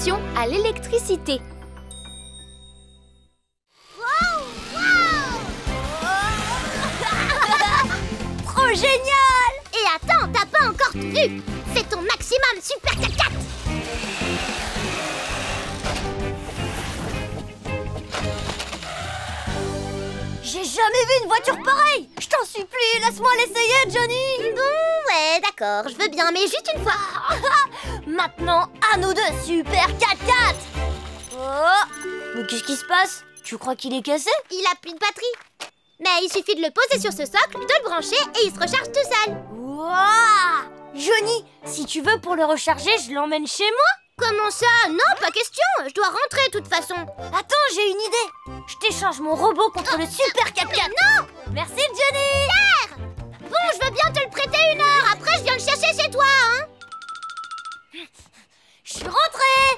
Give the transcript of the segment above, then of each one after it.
attention à l'électricité. Trop génial! Et attends, t'as pas encore tout vu! C'est ton maximum Super 4x4! J'ai jamais vu une voiture pareille! Je t'en supplie, laisse-moi l'essayer, Johnny! Bon, ouais, d'accord, je veux bien, mais juste une fois! Maintenant, à nous deux, Super 4x4! Oh! Mais qu'est-ce qui se passe? Tu crois qu'il est cassé? Il a plus de batterie! Mais il suffit de le poser sur ce socle, de le brancher et il se recharge tout seul. Wouah! Johnny, si tu veux pour le recharger, je l'emmène chez moi. Comment ça? Non, pas question. Je dois rentrer de toute façon. Attends, j'ai une idée. Je t'échange mon robot contre le Super 4x4. Non! Merci, Johnny. Pierre! Bon, je veux bien te le prêter 1 heure. Après, je viens le chercher chez toi, hein. Je suis rentrée.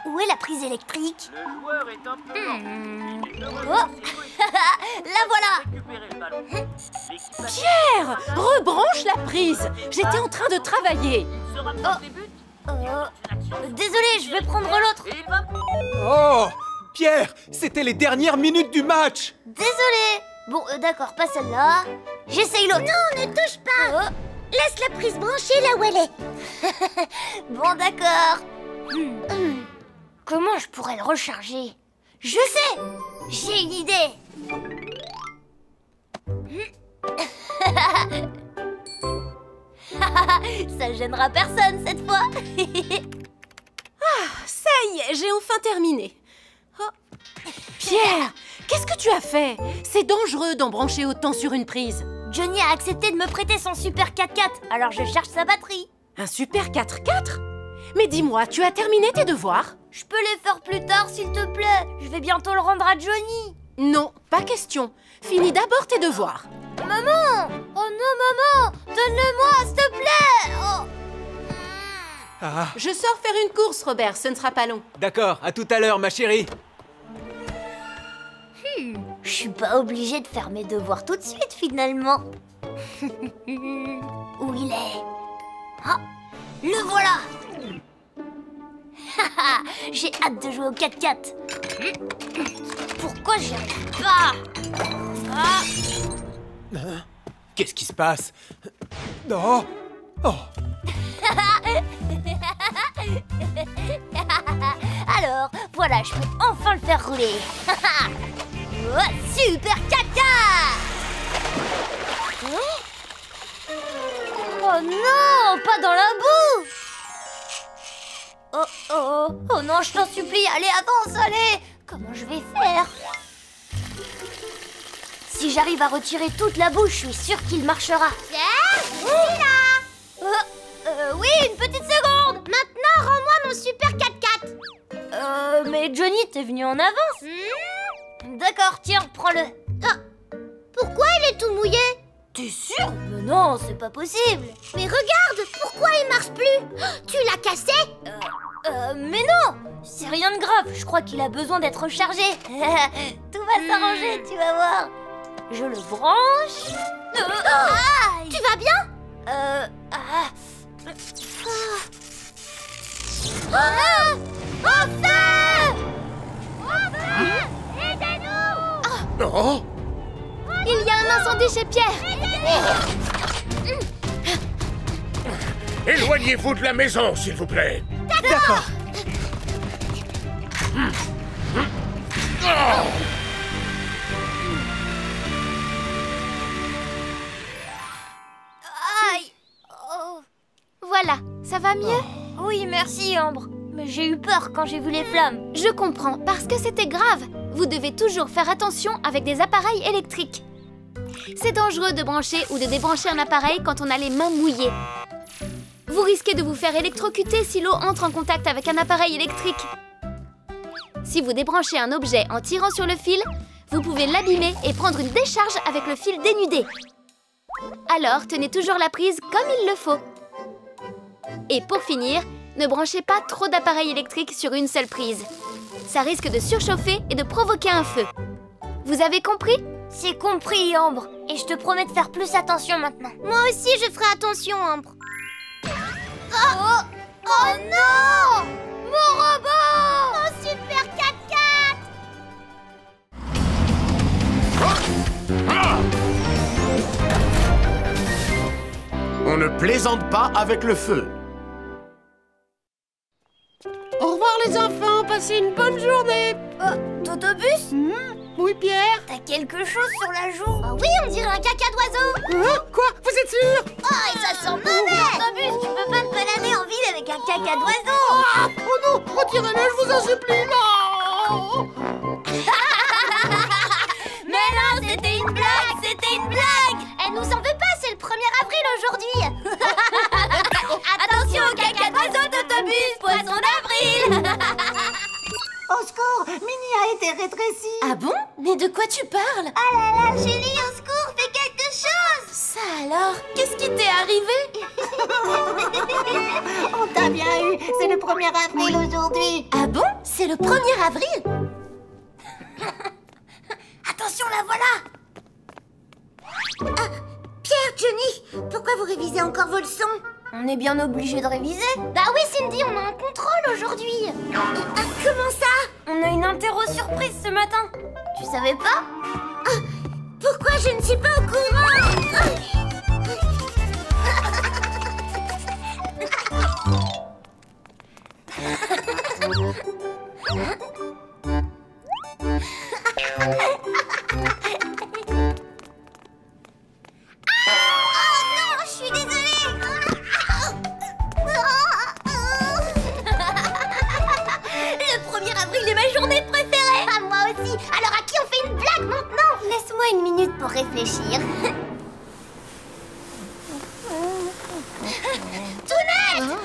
Où est la prise électrique? Le joueur est un peu La voilà. Pierre, rebranche la prise. J'étais en train de travailler. Désolé, je vais prendre l'autre. Oh, Pierre, c'était les dernières minutes du match. Désolé. Bon, d'accord, pas celle-là. J'essaye l'autre. Non, ne touche pas. Laisse la prise branchée là où elle est. Bon, d'accord. Comment je pourrais le recharger? Je sais. J'ai une idée. Ça gênera personne cette fois. Ça y est, j'ai enfin terminé. Oh. Pierre, qu'est-ce que tu as fait? C'est dangereux d'en brancher autant sur une prise. Johnny a accepté de me prêter son Super 4x4, alors je charge sa batterie. Un Super 4x4? Mais dis-moi, tu as terminé tes devoirs? Je peux les faire plus tard, s'il te plaît. Je vais bientôt le rendre à Johnny. Non, pas question. Finis d'abord tes devoirs. Maman! Oh non, maman! Donne-le-moi, s'il te plaît! Oh. Ah, Je sors faire une course, Robert, ce ne sera pas long. d'accord, à tout à l'heure, ma chérie. Je suis pas obligée de faire mes devoirs tout de suite, finalement. Où il est? Ah, le voilà! J'ai hâte de jouer au 4x4. Pourquoi j'y arrive pas? Ah. Qu'est-ce qui se passe? Oh, oh. Alors, voilà, je peux enfin le faire rouler. Oh, Super 4x4! Oh non, pas dans la boue! Oh non, je t'en supplie, allez, avance, allez! Comment je vais faire? Si j'arrive à retirer toute la boue, je suis sûre qu'il marchera. Pierre, je suis là! Oui, une petite seconde! Maintenant, rends-moi mon Super 4x4! Mais Johnny, t'es venu en avance? D'accord, tiens, prends-le. Ah, pourquoi il est tout mouillé? T'es sûr? Mais non, c'est pas possible. Mais regarde, pourquoi il marche plus? Tu l'as cassé? Mais non! C'est rien de grave, je crois qu'il a besoin d'être rechargé. Tout va s'arranger, tu vas voir. Je le branche. Tu vas bien? Enfin! Aidez-nous! Oh. Il y a un incendie chez Pierre. Éloignez-vous de la maison, s'il vous plaît. D'accord. Aïe! Oh. Voilà, ça va mieux? Oui, merci Ambre. Mais j'ai eu peur quand j'ai vu les flammes. Je comprends, parce que c'était grave. Vous devez toujours faire attention avec des appareils électriques. C'est dangereux de brancher ou de débrancher un appareil quand on a les mains mouillées. Vous risquez de vous faire électrocuter si l'eau entre en contact avec un appareil électrique. Si vous débranchez un objet en tirant sur le fil, vous pouvez l'abîmer et prendre une décharge avec le fil dénudé. Alors, tenez toujours la prise comme il le faut. Et pour finir, ne branchez pas trop d'appareils électriques sur une seule prise. Ça risque de surchauffer et de provoquer un feu. Vous avez compris? C'est compris, Ambre. Et je te promets de faire plus attention maintenant. Moi aussi, je ferai attention, Ambre. Oh non! Mon robot! On ne plaisante pas avec le feu. Au revoir les enfants, passez une bonne journée. Totobus? Oui, Pierre? T'as quelque chose sur la joue? Ah oui, on dirait un caca d'oiseau. Quoi? Vous êtes sûr? Oh, et ça sent mauvais. Totobus, tu peux pas te balader en ville avec un caca d'oiseau. Oh non, retirez-le, je vous en supplie, non. Mais non, c'était une blague, c'était une blague. Elle nous en veut pas, c'est le 1er avril aujourd'hui. Attention au caca d'oiseau, Totobus, poisson d'avril. Au secours, Minnie a été rétrécie. Ah bon? Mais de quoi tu parles? Ah là là, Julie, au secours, fais quelque chose. Ça alors? Qu'est-ce qui t'est arrivé? On t'a bien eu, c'est le 1er avril aujourd'hui. Ah bon? C'est le 1er avril? Attention, la voilà. Ah, Pierre, Johnny, pourquoi vous révisez encore vos leçons? On est bien obligé de réviser. Bah oui, Cindy, on a un contrôle aujourd'hui. Comment ça? On a une interro surprise ce matin. Tu savais pas? Pourquoi je ne suis pas au courant? Pour réfléchir. Tounette!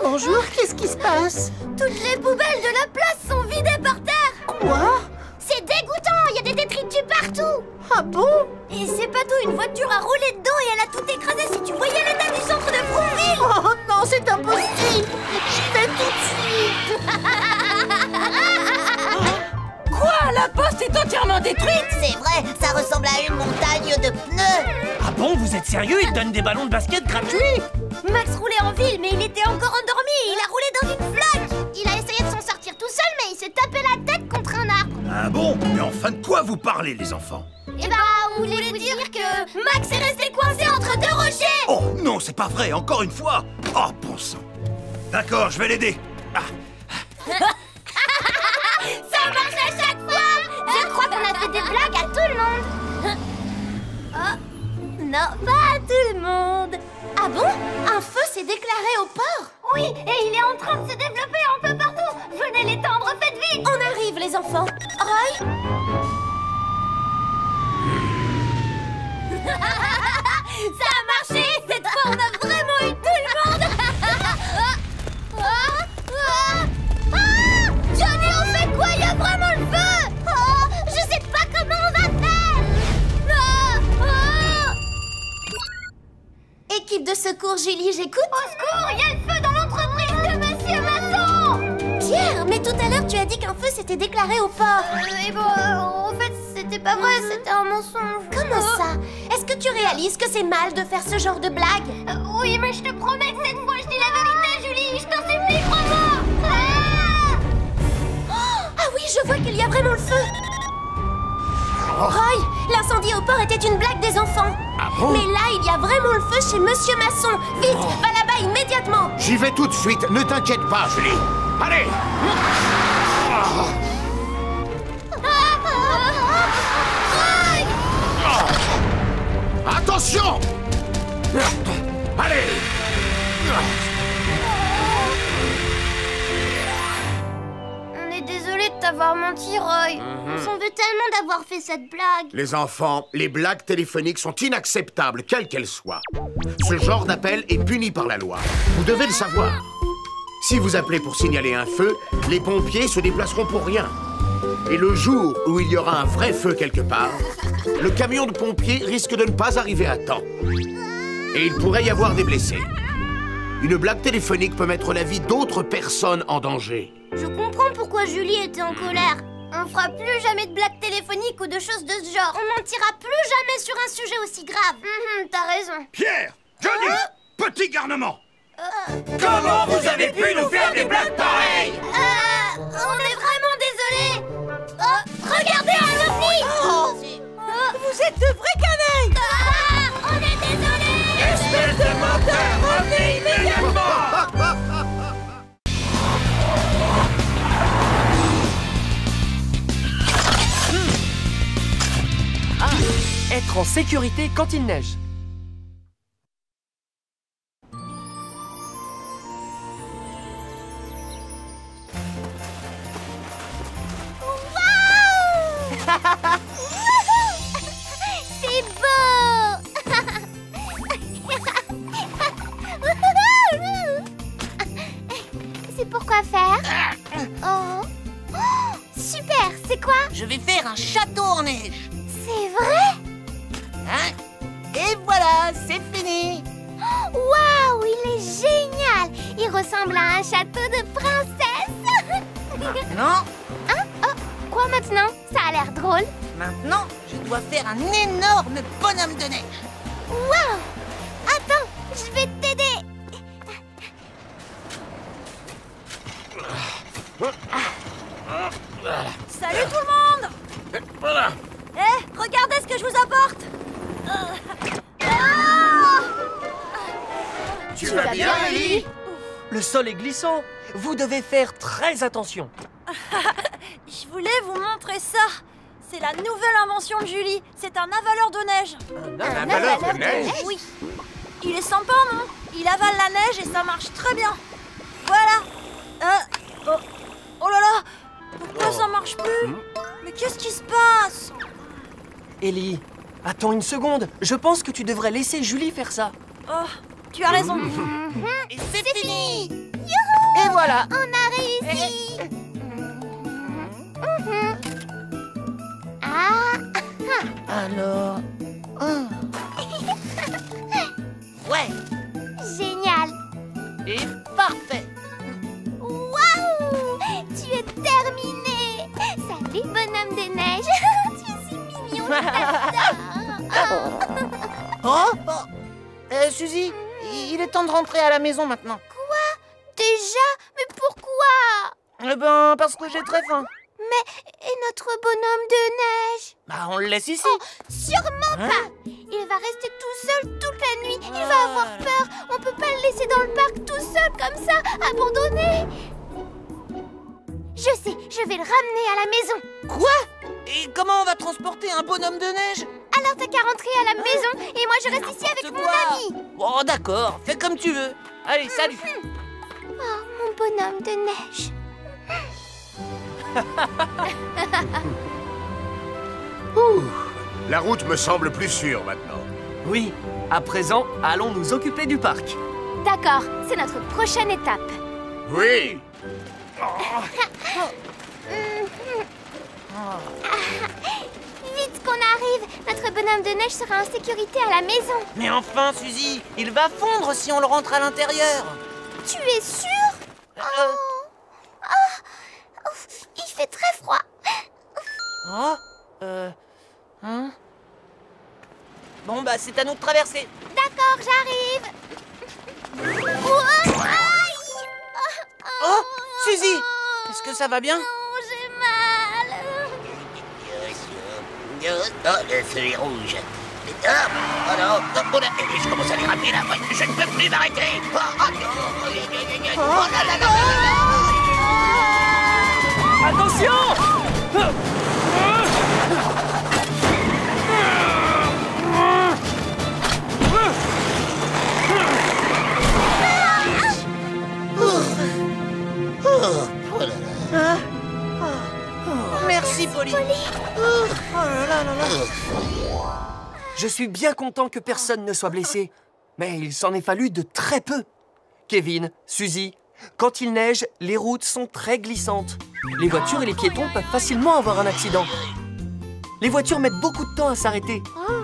Bonjour, qu'est-ce qui se passe? Toutes les poubelles de la place sont vidées par terre. Quoi? C'est dégoûtant, il y a des détritus partout. Ah bon? Et c'est pas tout, une voiture a roulé dedans et elle a tout écrasé. Si tu voyais l'état du centre de Frouville. Oh non, c'est impossible. J'y vais tout de suite. Quoi? La poste est entièrement détruite? C'est vrai, ça ressemble à une montagne de pneus. Ah bon, vous êtes sérieux? Ils donnent des ballons de basket gratuits? Max roulait en ville, mais il était encore endormi et il a roulé dans une flaque. Il a essayé de s'en sortir tout seul, mais il s'est tapé la tête contre un arbre. Ah bon? Mais enfin, de quoi vous parlez, les enfants? Eh ben, on voulait vous dire que Max est resté coincé entre deux rochers. Oh non, c'est pas vrai, encore une fois. Oh, bon sang. D'accord, je vais l'aider. Ah. Ça marche à chaque fois. Je crois qu'on a fait des blagues à tout le monde. Oh, non, pas à tout le monde. Ah bon? Un feu s'est déclaré au port? Oui, et il est en train de se développer un peu partout. Venez l'étendre, faites vite. On arrive, les enfants. Roy? Ça a marché. Cette fois, on a vraiment eu tout le monde. Johnny, on fait quoi? Il y a vraiment le feu. Oh, je sais pas comment on va faire. Équipe de secours, Julie, j'écoute. Au secours, il y a le feu dans l'entreprise de Monsieur Masson. Pierre, mais tout à l'heure, tu as dit qu'un feu s'était déclaré au port. Et bon, en fait, c'était pas vrai, c'était un mensonge. Comment ça? Est-ce que tu réalises que c'est mal de faire ce genre de blague? Oui, mais je te promets que cette fois, je dis la vérité, Julie. Je t'en supplie, crois-moi. Ah oui, je vois qu'il y a vraiment le feu. Roy, l'incendie au port était une blague des enfants. Ah bon? Mais là, il y a vraiment le feu chez Monsieur Masson. Vite, va là-bas immédiatement. J'y vais tout de suite, ne t'inquiète pas, Julie. Allez! Attention! Allez! On est désolé de t'avoir menti, Roy. On s'en veut tellement d'avoir fait cette blague. Les enfants, les blagues téléphoniques sont inacceptables, quelles qu'elles soient. Ce genre d'appel est puni par la loi. Vous devez le savoir. Si vous appelez pour signaler un feu, les pompiers se déplaceront pour rien. Et le jour où il y aura un vrai feu quelque part, le camion de pompiers risque de ne pas arriver à temps. Et il pourrait y avoir des blessés. Une blague téléphonique peut mettre la vie d'autres personnes en danger. Je comprends pourquoi Julie était en colère. On fera plus jamais de blagues téléphoniques ou de choses de ce genre. On mentira plus jamais sur un sujet aussi grave. T'as raison. Pierre! Johnny! Petit garnement! Comment vous avez pu nous faire des blagues pareilles? On est vraiment désolés. Regardez un ovni. Vous êtes de vrais canailles. On est désolés. Espèce de sécurité quand il neige. C'est beau! C'est pour quoi faire? Oh. Oh, super! C'est quoi? Je vais faire un château en neige. C'est vrai? Hein? Et voilà, c'est fini. Waouh, il est génial! Il ressemble à un château de princesse! Non, Hein? Oh, quoi maintenant? Ça a l'air drôle. maintenant, je dois faire un énorme bonhomme de neige. Waouh! Attends, je vais t'aider! Salut tout le monde! Voilà. Eh, regardez ce que je vous apporte! Tu vas bien, Ellie? Le sol est glissant. Vous devez faire très attention. Je voulais vous montrer ça. C'est la nouvelle invention de Julie. C'est un avaleur de neige. Un avaleur de neige? Oui. Il est sympa, non? Il avale la neige et ça marche très bien. Voilà. Oh là là! Pourquoi ça marche plus? Mais qu'est-ce qui se passe? Ellie, attends une seconde. Je pense que tu devrais laisser Julie faire ça. Oh, tu as raison. Et c'est fini. Et voilà. On a réussi! Ah! Alors... Ouais, Génial! et parfait. Waouh! Tu es terminé! Salut, bonhomme de neige! Tu es si mignon! je t'adore. Suzy, il est temps de rentrer à la maison maintenant. Déjà? Mais pourquoi? Eh ben, parce que j'ai très faim. Mais et notre bonhomme de neige? Bah, on le laisse ici. Sûrement pas! Il va rester tout seul toute la nuit. Il va avoir peur. On peut pas le laisser dans le parc tout seul comme ça, abandonné. Je sais, je vais le ramener à la maison. Quoi? Et comment on va transporter un bonhomme de neige? Alors t'as qu'à rentrer à la maison et moi je reste ici avec mon ami. Oh, d'accord, fais comme tu veux. Allez, salut. Oh, mon bonhomme de neige. La route me semble plus sûre maintenant. Oui, à présent, allons nous occuper du parc. D'accord, c'est notre prochaine étape. Oui! Vite qu'on arrive. Notre bonhomme de neige sera en sécurité à la maison. Mais enfin, Suzy, il va fondre si on le rentre à l'intérieur. Tu es sûr? Ouf, il fait très froid. Hein? Bon, bah, c'est à nous de traverser. D'accord, j'arrive. Ouah, aïe. Oh, Suzy, est-ce que ça va bien? Non, j'ai mal. Oh, le feu est rouge. Oh non, oh là, je commence à déraper là, je ne peux plus m'arrêter. Oh là là là là là. Attention! Merci, Polly. Je suis bien content que personne ne soit blessé. Mais il s'en est fallu de très peu. Kevin, Suzy, quand il neige, les routes sont très glissantes. Les voitures et les piétons peuvent facilement avoir un accident. Les voitures mettent beaucoup de temps à s'arrêter.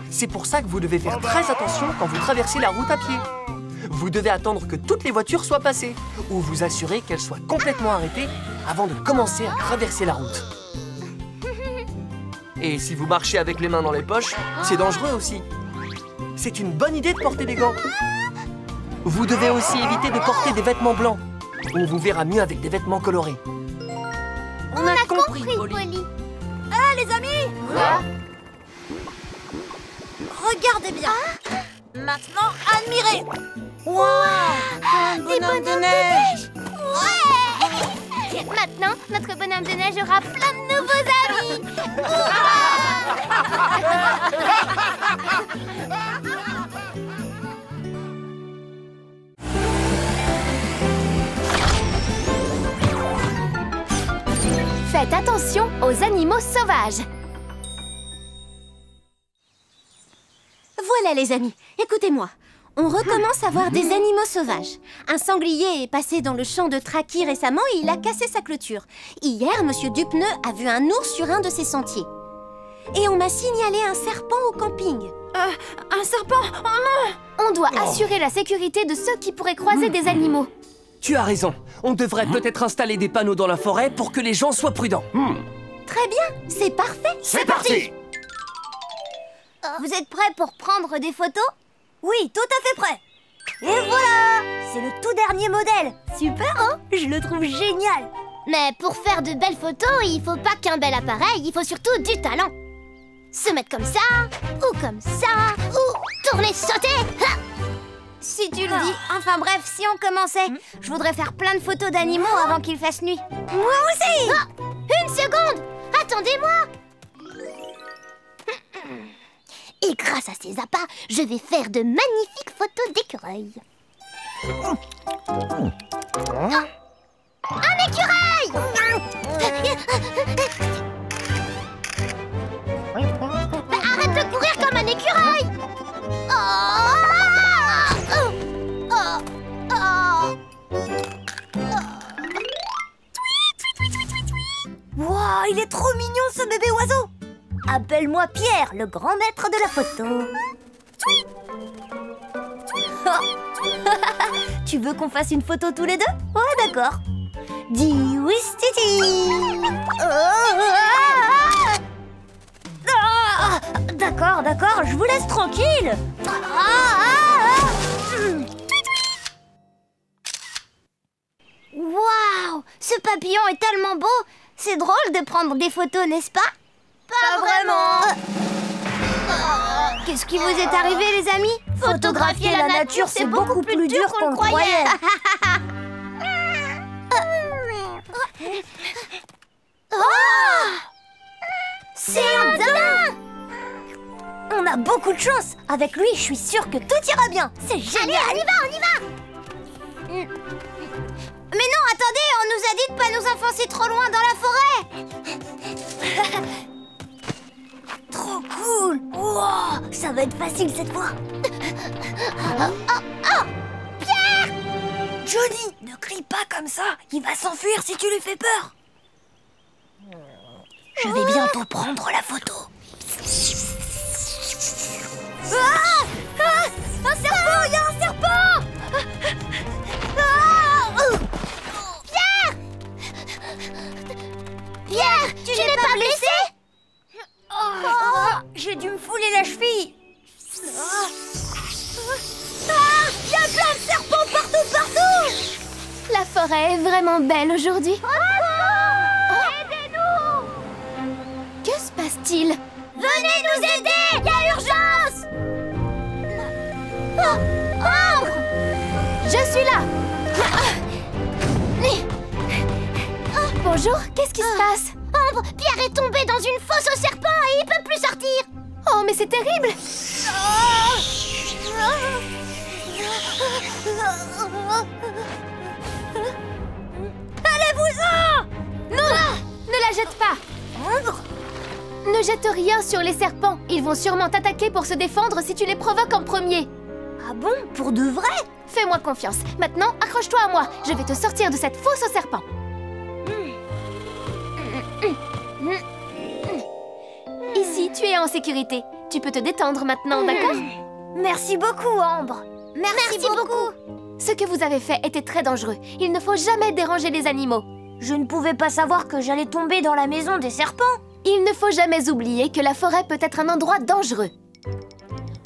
C'est pour ça que vous devez faire très attention quand vous traversez la route à pied. Vous devez attendre que toutes les voitures soient passées ou vous assurer qu'elles soient complètement arrêtées avant de commencer à traverser la route. Et si vous marchez avec les mains dans les poches, c'est dangereux aussi. C'est une bonne idée de porter des gants. Vous devez aussi éviter de porter des vêtements blancs. On vous verra mieux avec des vêtements colorés. On a compris, Polly. Ah, les amis! Quoi? Regardez bien. Maintenant, admirez. Wow, un bonhomme de neige. Ouais. Maintenant, notre bonhomme de neige aura plein de nouveaux amis. Faites attention aux animaux sauvages. Voilà les amis, écoutez-moi. On recommence à voir des animaux sauvages. Un sanglier est passé dans le champ de Traki récemment et il a cassé sa clôture. Hier, Monsieur Dupneu a vu un ours sur un de ses sentiers. Et on m'a signalé un serpent au camping. Un serpent? Oh non! On doit assurer la sécurité de ceux qui pourraient croiser des animaux. Tu as raison. On devrait peut-être installer des panneaux dans la forêt pour que les gens soient prudents. Très bien, c'est parfait. C'est parti! Vous êtes prêts pour prendre des photos? Oui, tout à fait prêt. Et voilà! C'est le tout dernier modèle. Super, hein? Je le trouve génial. Mais pour faire de belles photos, il faut pas qu'un bel appareil, il faut surtout du talent. Se mettre comme ça, ou comme ça, ou tourner, sauter. Ha! Si tu le dis. Enfin bref, si on commençait, je voudrais faire plein de photos d'animaux avant qu'il fasse nuit. Moi aussi! Ah, une seconde! Attendez-moi! Et grâce à ces appâts, je vais faire de magnifiques photos d'écureuils. Un écureuil! Arrête de courir comme un écureuil! Wow, il est trop mignon ce bébé oiseau! Appelle-moi Pierre, le grand maître de la photo. Tu veux qu'on fasse une photo tous les deux? Ouais, d'accord. Dis oui, D'accord, d'accord, je vous laisse tranquille. Waouh, ce papillon est tellement beau. C'est drôle de prendre des photos, n'est-ce pas? Pas vraiment! Qu'est-ce qui vous est arrivé, les amis? Photographier la nature, c'est beaucoup plus dur qu'on le croyait. Oh! C'est un daim! On a beaucoup de chance. Avec lui, je suis sûre que tout ira bien. C'est génial. Allez, on y va! Mais non, attendez, on nous a dit de pas nous enfoncer trop loin dans la forêt. Trop cool. Wow, ça va être facile cette fois. Pierre! Johnny, ne crie pas comme ça. Il va s'enfuir si tu lui fais peur. Je vais bientôt prendre la photo. Un serpent, il y a un serpent. Pierre, tu n'es pas blessé? J'ai dû me fouler la cheville. Il y a plein de serpents partout! La forêt est vraiment belle aujourd'hui. Aidez-nous! Que se passe-t-il? Venez nous aider! Il y a urgence! Ambre! Je suis là! Bonjour, qu'est-ce qui se passe? Ambre, Pierre est tombé dans une fosse au serpent et il peut plus sortir. Oh, mais c'est terrible! Allez-vous-en! Non! Ne la jette pas! Ambre? Ne jette rien sur les serpents. Ils vont sûrement t'attaquer pour se défendre si tu les provoques en premier. Ah bon? Pour de vrai? Fais-moi confiance. Maintenant, accroche-toi à moi. Je vais te sortir de cette fosse aux serpents. Ici, tu es en sécurité. Tu peux te détendre maintenant, d'accord? Merci beaucoup, Ambre. Merci beaucoup. Ce que vous avez fait était très dangereux. Il ne faut jamais déranger les animaux. Je ne pouvais pas savoir que j'allais tomber dans la maison des serpents. Il ne faut jamais oublier que la forêt peut être un endroit dangereux.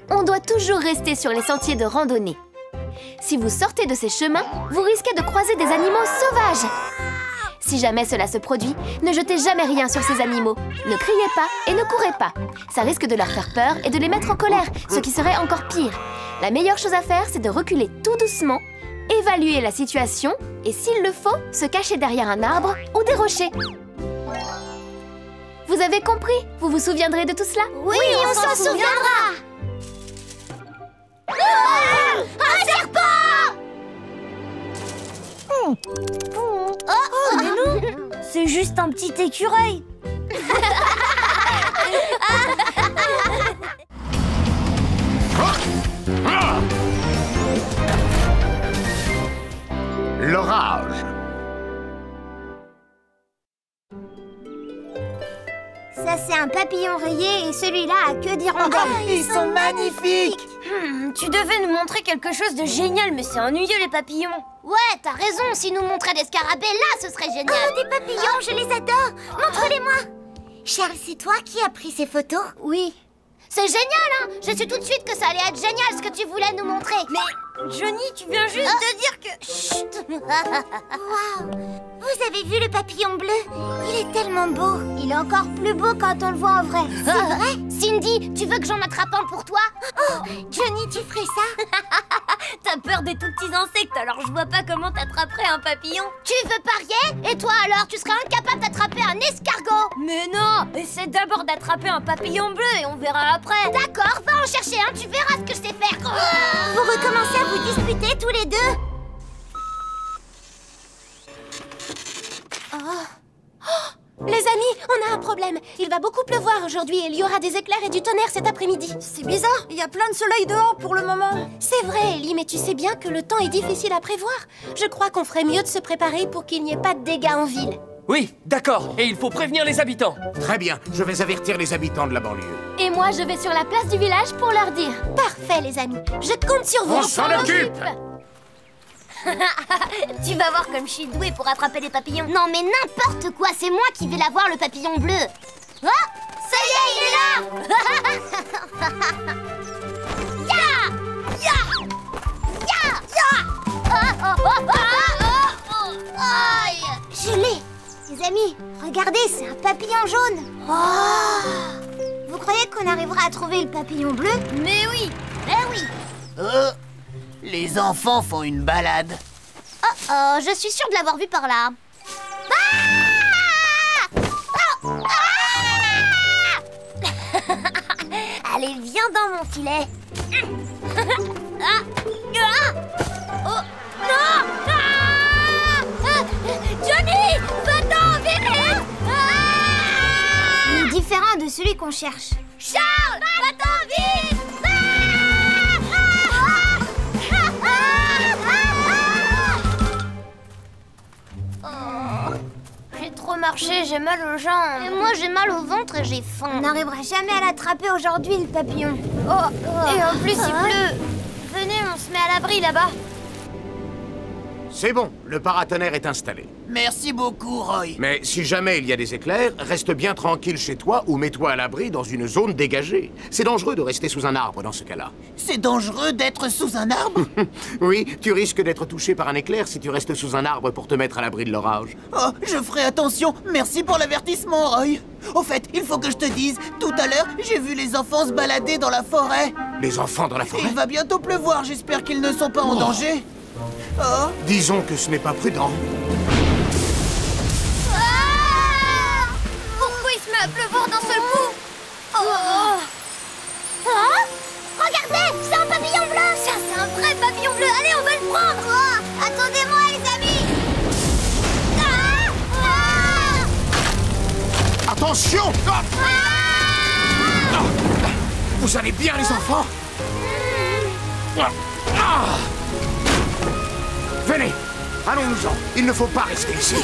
On doit toujours rester sur les sentiers de randonnée. Si vous sortez de ces chemins, vous risquez de croiser des animaux sauvages. Si jamais cela se produit, ne jetez jamais rien sur ces animaux. Ne criez pas et ne courez pas. Ça risque de leur faire peur et de les mettre en colère, ce qui serait encore pire. La meilleure chose à faire, c'est de reculer tout doucement, évaluer la situation et, s'il le faut, se cacher derrière un arbre ou des rochers. Vous avez compris? Vous vous souviendrez de tout cela? Oui, on s'en souviendra. Un serpent! Oh, mais non! C'est juste un petit écureuil. L'orage. Ça, c'est un papillon rayé et celui-là a queue d'hirondelle. Ils sont magnifiques! Tu devais nous montrer quelque chose de génial, mais c'est ennuyeux les papillons. Ouais, t'as raison, s'il nous montrait des scarabées, là, ce serait génial. Oh, des papillons, je les adore. Montre-les-moi. Charles, c'est toi qui as pris ces photos? Oui. C'est génial, hein. Je sais tout de suite que ça allait être génial, ce que tu voulais nous montrer. Mais, Johnny, tu viens juste de dire que... Chut. Waouh. Vous avez vu le papillon bleu? Il est tellement beau. Il est encore plus beau quand on le voit en vrai. C'est vrai? Cindy, tu veux que j'en attrape un pour toi? Oh, Johnny, tu ferais ça? T'as peur des tout petits insectes, alors je vois pas comment t'attraperais un papillon. Tu veux parier? Et toi alors, tu serais incapable d'attraper un escargot? Mais non! Essaie d'abord d'attraper un papillon bleu et on verra après. D'accord, va en chercher un, tu verras ce que je sais faire. Vous recommencez à vous disputer tous les deux? Les amis, on a un problème. Il va beaucoup pleuvoir aujourd'hui et il y aura des éclairs et du tonnerre cet après-midi. C'est bizarre, il y a plein de soleil dehors pour le moment. C'est vrai, Ellie, mais tu sais bien que le temps est difficile à prévoir. Je crois qu'on ferait mieux de se préparer pour qu'il n'y ait pas de dégâts en ville. Oui, d'accord. Et il faut prévenir les habitants. Très bien, je vais avertir les habitants de la banlieue. Et moi, je vais sur la place du village pour leur dire. Parfait, les amis. Je compte sur vous. On s'en occupe! Tu vas voir comme je suis douée pour attraper les papillons. Non mais n'importe quoi, c'est moi qui vais l'avoir le papillon bleu. Oh, ça y est, il est là. Ya! Ya! Ya! Ya! Aïe! Je l'ai. Les amis, regardez, c'est un papillon jaune. Oh! Vous croyez qu'on arrivera à trouver le papillon bleu? Mais oui! Eh oui. Les enfants font une balade. Oh, je suis sûre de l'avoir vu par là. Allez, viens dans mon filet. Oh, non! Johnny, va-t'en, vite! Il est différent de celui qu'on cherche. Charles, va-t'en, vite! J'ai trop marché, j'ai mal aux jambes. Et moi, j'ai mal au ventre et j'ai faim. On n'arrivera jamais à l'attraper aujourd'hui, le papillon. Et en plus, il pleut. Venez, on se met à l'abri là-bas. C'est bon, le paratonnerre est installé. Merci beaucoup, Roy. Mais si jamais il y a des éclairs, reste bien tranquille chez toi ou mets-toi à l'abri dans une zone dégagée. C'est dangereux de rester sous un arbre dans ce cas-là. C'est dangereux d'être sous un arbre? Oui, tu risques d'être touché par un éclair si tu restes sous un arbre pour te mettre à l'abri de l'orage. Oh, je ferai attention. Merci pour l'avertissement, Roy. Au fait, il faut que je te dise, tout à l'heure, j'ai vu les enfants se balader dans la forêt. Les enfants dans la forêt? Il va bientôt pleuvoir, j'espère qu'ils ne sont pas en danger. Oh. Disons que ce n'est pas prudent. Pourquoi il se met à pleuvoir d'un seul coup? Regardez, c'est un papillon bleu. Ça, c'est un vrai papillon bleu. Allez, on va le prendre. Attendez-moi, les amis. Attention! Vous allez bien, les enfants? Venez, allons-nous-en. Il ne faut pas rester ici.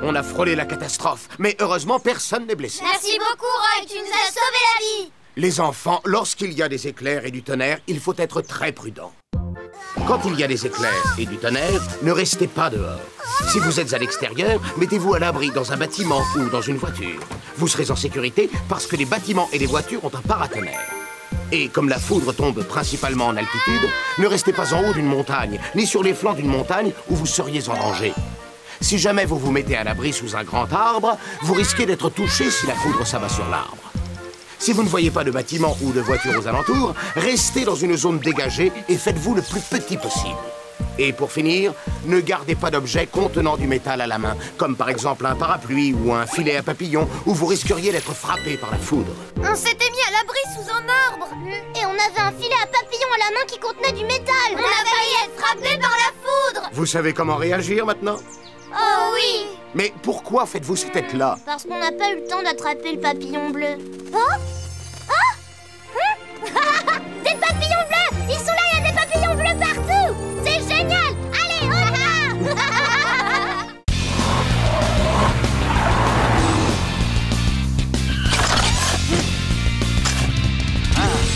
On a frôlé la catastrophe, mais heureusement, personne n'est blessé. Merci beaucoup, Roy. Tu nous as sauvé la vie. Les enfants, lorsqu'il y a des éclairs et du tonnerre, il faut être très prudent. Quand il y a des éclairs et du tonnerre, ne restez pas dehors. Si vous êtes à l'extérieur, mettez-vous à l'abri dans un bâtiment ou dans une voiture. Vous serez en sécurité parce que les bâtiments et les voitures ont un paratonnerre. Et comme la foudre tombe principalement en altitude, ne restez pas en haut d'une montagne, ni sur les flancs d'une montagne où vous seriez en danger. Si jamais vous vous mettez à l'abri sous un grand arbre, vous risquez d'être touché si la foudre s'abat sur l'arbre. Si vous ne voyez pas de bâtiments ou de voitures aux alentours, restez dans une zone dégagée et faites-vous le plus petit possible. Et pour finir, ne gardez pas d'objets contenant du métal à la main, comme par exemple un parapluie ou un filet à papillons, où vous risqueriez d'être frappé par la foudre. On s'était mis à l'abri sous un arbre. Et on avait un filet à papillons à la main qui contenait du métal. On a failli être frappé par la foudre. Vous savez comment réagir maintenant? Oh oui. Mais pourquoi faites-vous ces têtes-là? Parce qu'on n'a pas eu le temps d'attraper le papillon bleu. Oh, des papillons bleus! Ils sont là, il y a des papillons bleus partout! C'est génial! Allez, on y va!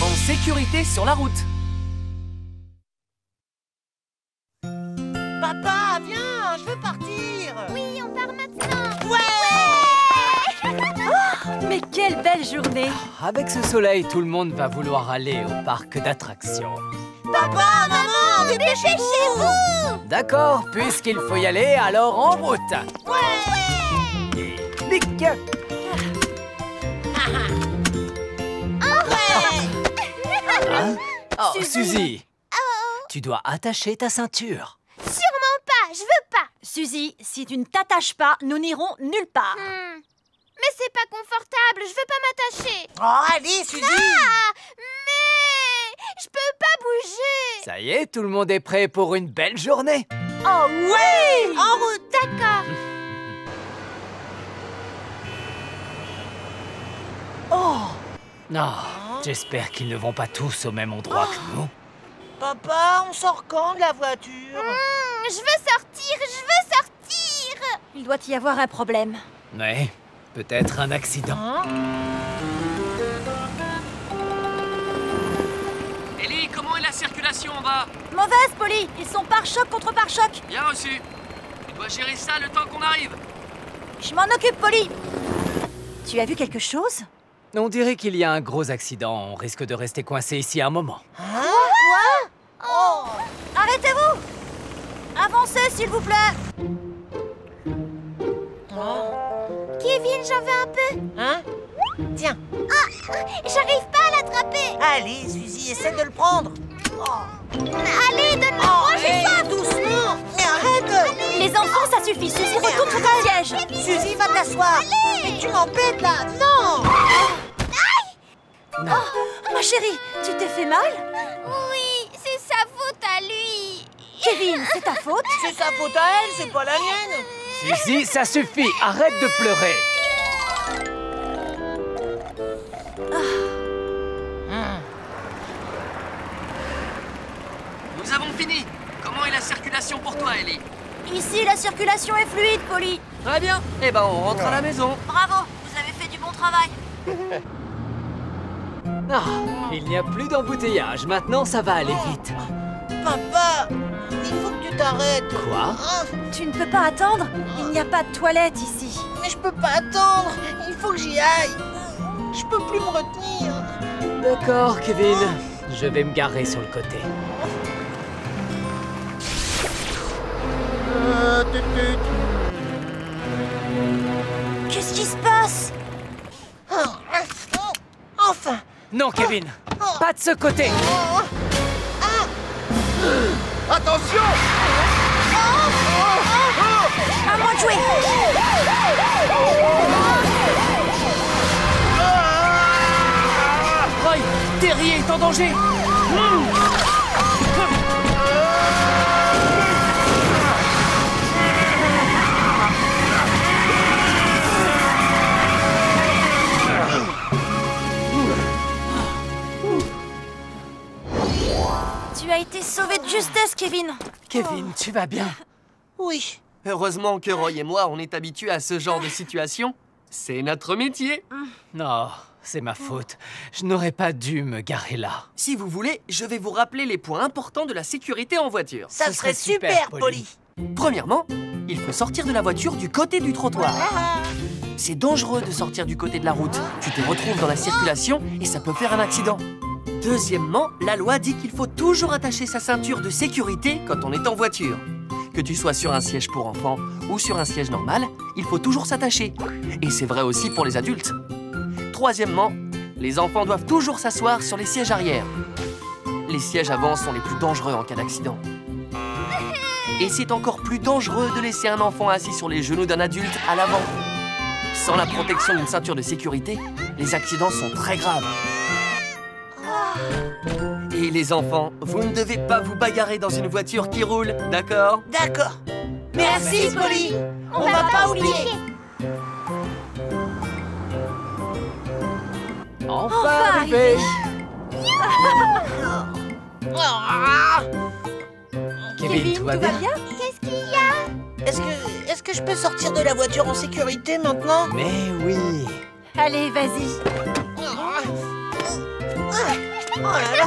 En sécurité sur la route. Papa, viens, je veux partir. Oui, on part maintenant! Mais quelle belle journée! Avec ce soleil, tout le monde va vouloir aller au parc d'attractions. Papa, maman, dépêchez-vous. D'accord, puisqu'il faut y aller, alors en route. Et clic. Hein? Oh, Suzy, tu dois attacher ta ceinture. Sûrement pas, je veux pas! Suzy, si tu ne t'attaches pas, nous n'irons nulle part. Mais c'est pas confortable, je veux pas m'attacher! Oh, allez, Suzy. Mais je peux pas bouger! Ça y est, tout le monde est prêt pour une belle journée. Oh oui! En route, d'accord! Oh! Oh, j'espère qu'ils ne vont pas tous au même endroit que nous. Papa, on sort quand de la voiture? Je veux sortir, je veux sortir! Il doit y avoir un problème. Ouais, peut-être un accident. Ellie, comment est la circulation en bas? Mauvaise, Polly! Ils sont pare-choc contre pare-choc! Bien reçu. Tu dois gérer ça le temps qu'on arrive. Je m'en occupe, Polly! Tu as vu quelque chose? On dirait qu'il y a un gros accident. On risque de rester coincé ici un moment. Quoi? Oh! Arrêtez-vous! Avancez, s'il vous plaît! Kevin, j'en veux un peu! Hein? Tiens. Ah! J'arrive pas à l'attraper! Allez, Suzy, essaie de le prendre. Allez, donne-le-moi, j'ai soif! Doucement! Mais arrête! Les enfants, ça suffit! Suzy, retourne sur ton siège! Suzy, va t'asseoir! Mais tu m'embêtes là! Non! Oh, ma chérie, tu t'es fait mal? Oui, c'est sa faute à lui! Kevin, c'est ta faute? C'est sa faute à elle, c'est pas la mienne! Suzy, ça suffit. Arrête de pleurer. Nous avons fini. Comment est la circulation pour toi, Ellie? Ici, la circulation est fluide, Polly. Très bien. Eh ben, on rentre à la maison. Bravo, vous avez fait du bon travail. Ah, il n'y a plus d'embouteillage. Maintenant, ça va aller vite. Papa, il faut que tu t'arrêtes. Quoi? Tu ne peux pas attendre? Il n'y a pas de toilette ici. Mais je peux pas attendre. Il faut que j'y aille. Je peux plus me retenir. D'accord, Kevin. Je vais me garer sur le côté. Qu'est-ce qui se passe? Enfin. Non, Kevin. Pas de ce côté. Attention! À moi de jouer. Roy, Terry est en danger. Tu as été sauvé de justesse, Kevin. Kevin, tu vas bien? Oui. Heureusement que Roy et moi, on est habitués à ce genre de situation. C'est notre métier. Non, c'est ma faute. Je n'aurais pas dû me garer là. Si vous voulez, je vais vous rappeler les points importants de la sécurité en voiture. Ça serait super, Polly. Premièrement, il faut sortir de la voiture du côté du trottoir. C'est dangereux de sortir du côté de la route. Tu te retrouves dans la circulation et ça peut faire un accident. Deuxièmement, la loi dit qu'il faut toujours attacher sa ceinture de sécurité quand on est en voiture. Que tu sois sur un siège pour enfants ou sur un siège normal, il faut toujours s'attacher. Et c'est vrai aussi pour les adultes. Troisièmement, Les enfants doivent toujours s'asseoir sur les sièges arrière. Les sièges avant sont les plus dangereux en cas d'accident. Et c'est encore plus dangereux de laisser un enfant assis sur les genoux d'un adulte à l'avant. Sans la protection d'une ceinture de sécurité, les accidents sont très graves. Et les enfants, vous ne devez pas vous bagarrer dans une voiture qui roule, d'accord? D'accord. Merci, Polly. On va pas oublier. Enfin arrivé. Kevin, tout va bien? Qu'est-ce qu'il y a? Est-ce que je peux sortir de la voiture en sécurité maintenant? Mais oui. Allez, vas-y. Oh là là.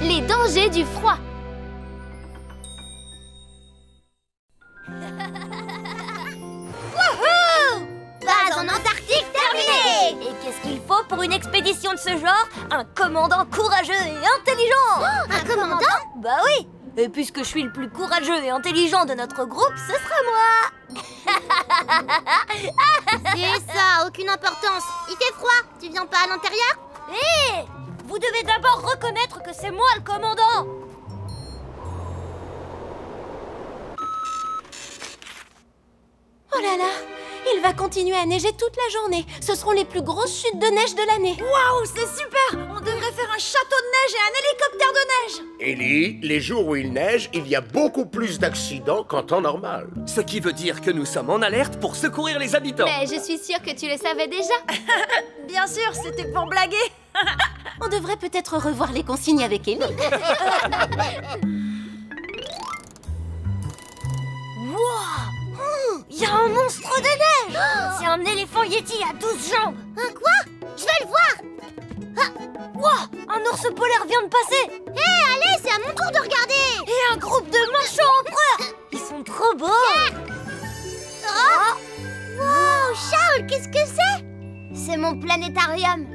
Les dangers du froid. Wouhou! Base en Antarctique terminée! Et qu'est-ce qu'il faut pour une expédition de ce genre? Un commandant courageux et intelligent! Un commandant? Bah oui! Et puisque je suis le plus courageux et intelligent de notre groupe, ce sera moi! C'est ça, aucune importance. Il fait froid, tu viens pas à l'intérieur? Hé! Vous devez d'abord reconnaître que c'est moi le commandant! Oh là là, il va continuer à neiger toute la journée. Ce seront les plus grosses chutes de neige de l'année. Waouh, c'est super! On devrait faire un château de neige et un hélicoptère de neige! Ellie, les jours où il neige, il y a beaucoup plus d'accidents qu'en temps normal. Ce qui veut dire que nous sommes en alerte pour secourir les habitants. Mais je suis sûre que tu le savais déjà. Bien sûr, c'était pour blaguer! On devrait peut-être revoir les consignes avec Ellie. Wow! Il y a un monstre de neige! C'est un éléphant yéti à 12 jambes! Un quoi? Je vais le voir! Wow! Un ours polaire vient de passer! Hé, allez, c'est à mon tour de regarder! Et un groupe de manchots empereurs! Ils sont trop beaux! Oh! Wow! Charles, qu'est-ce que c'est? C'est mon planétarium.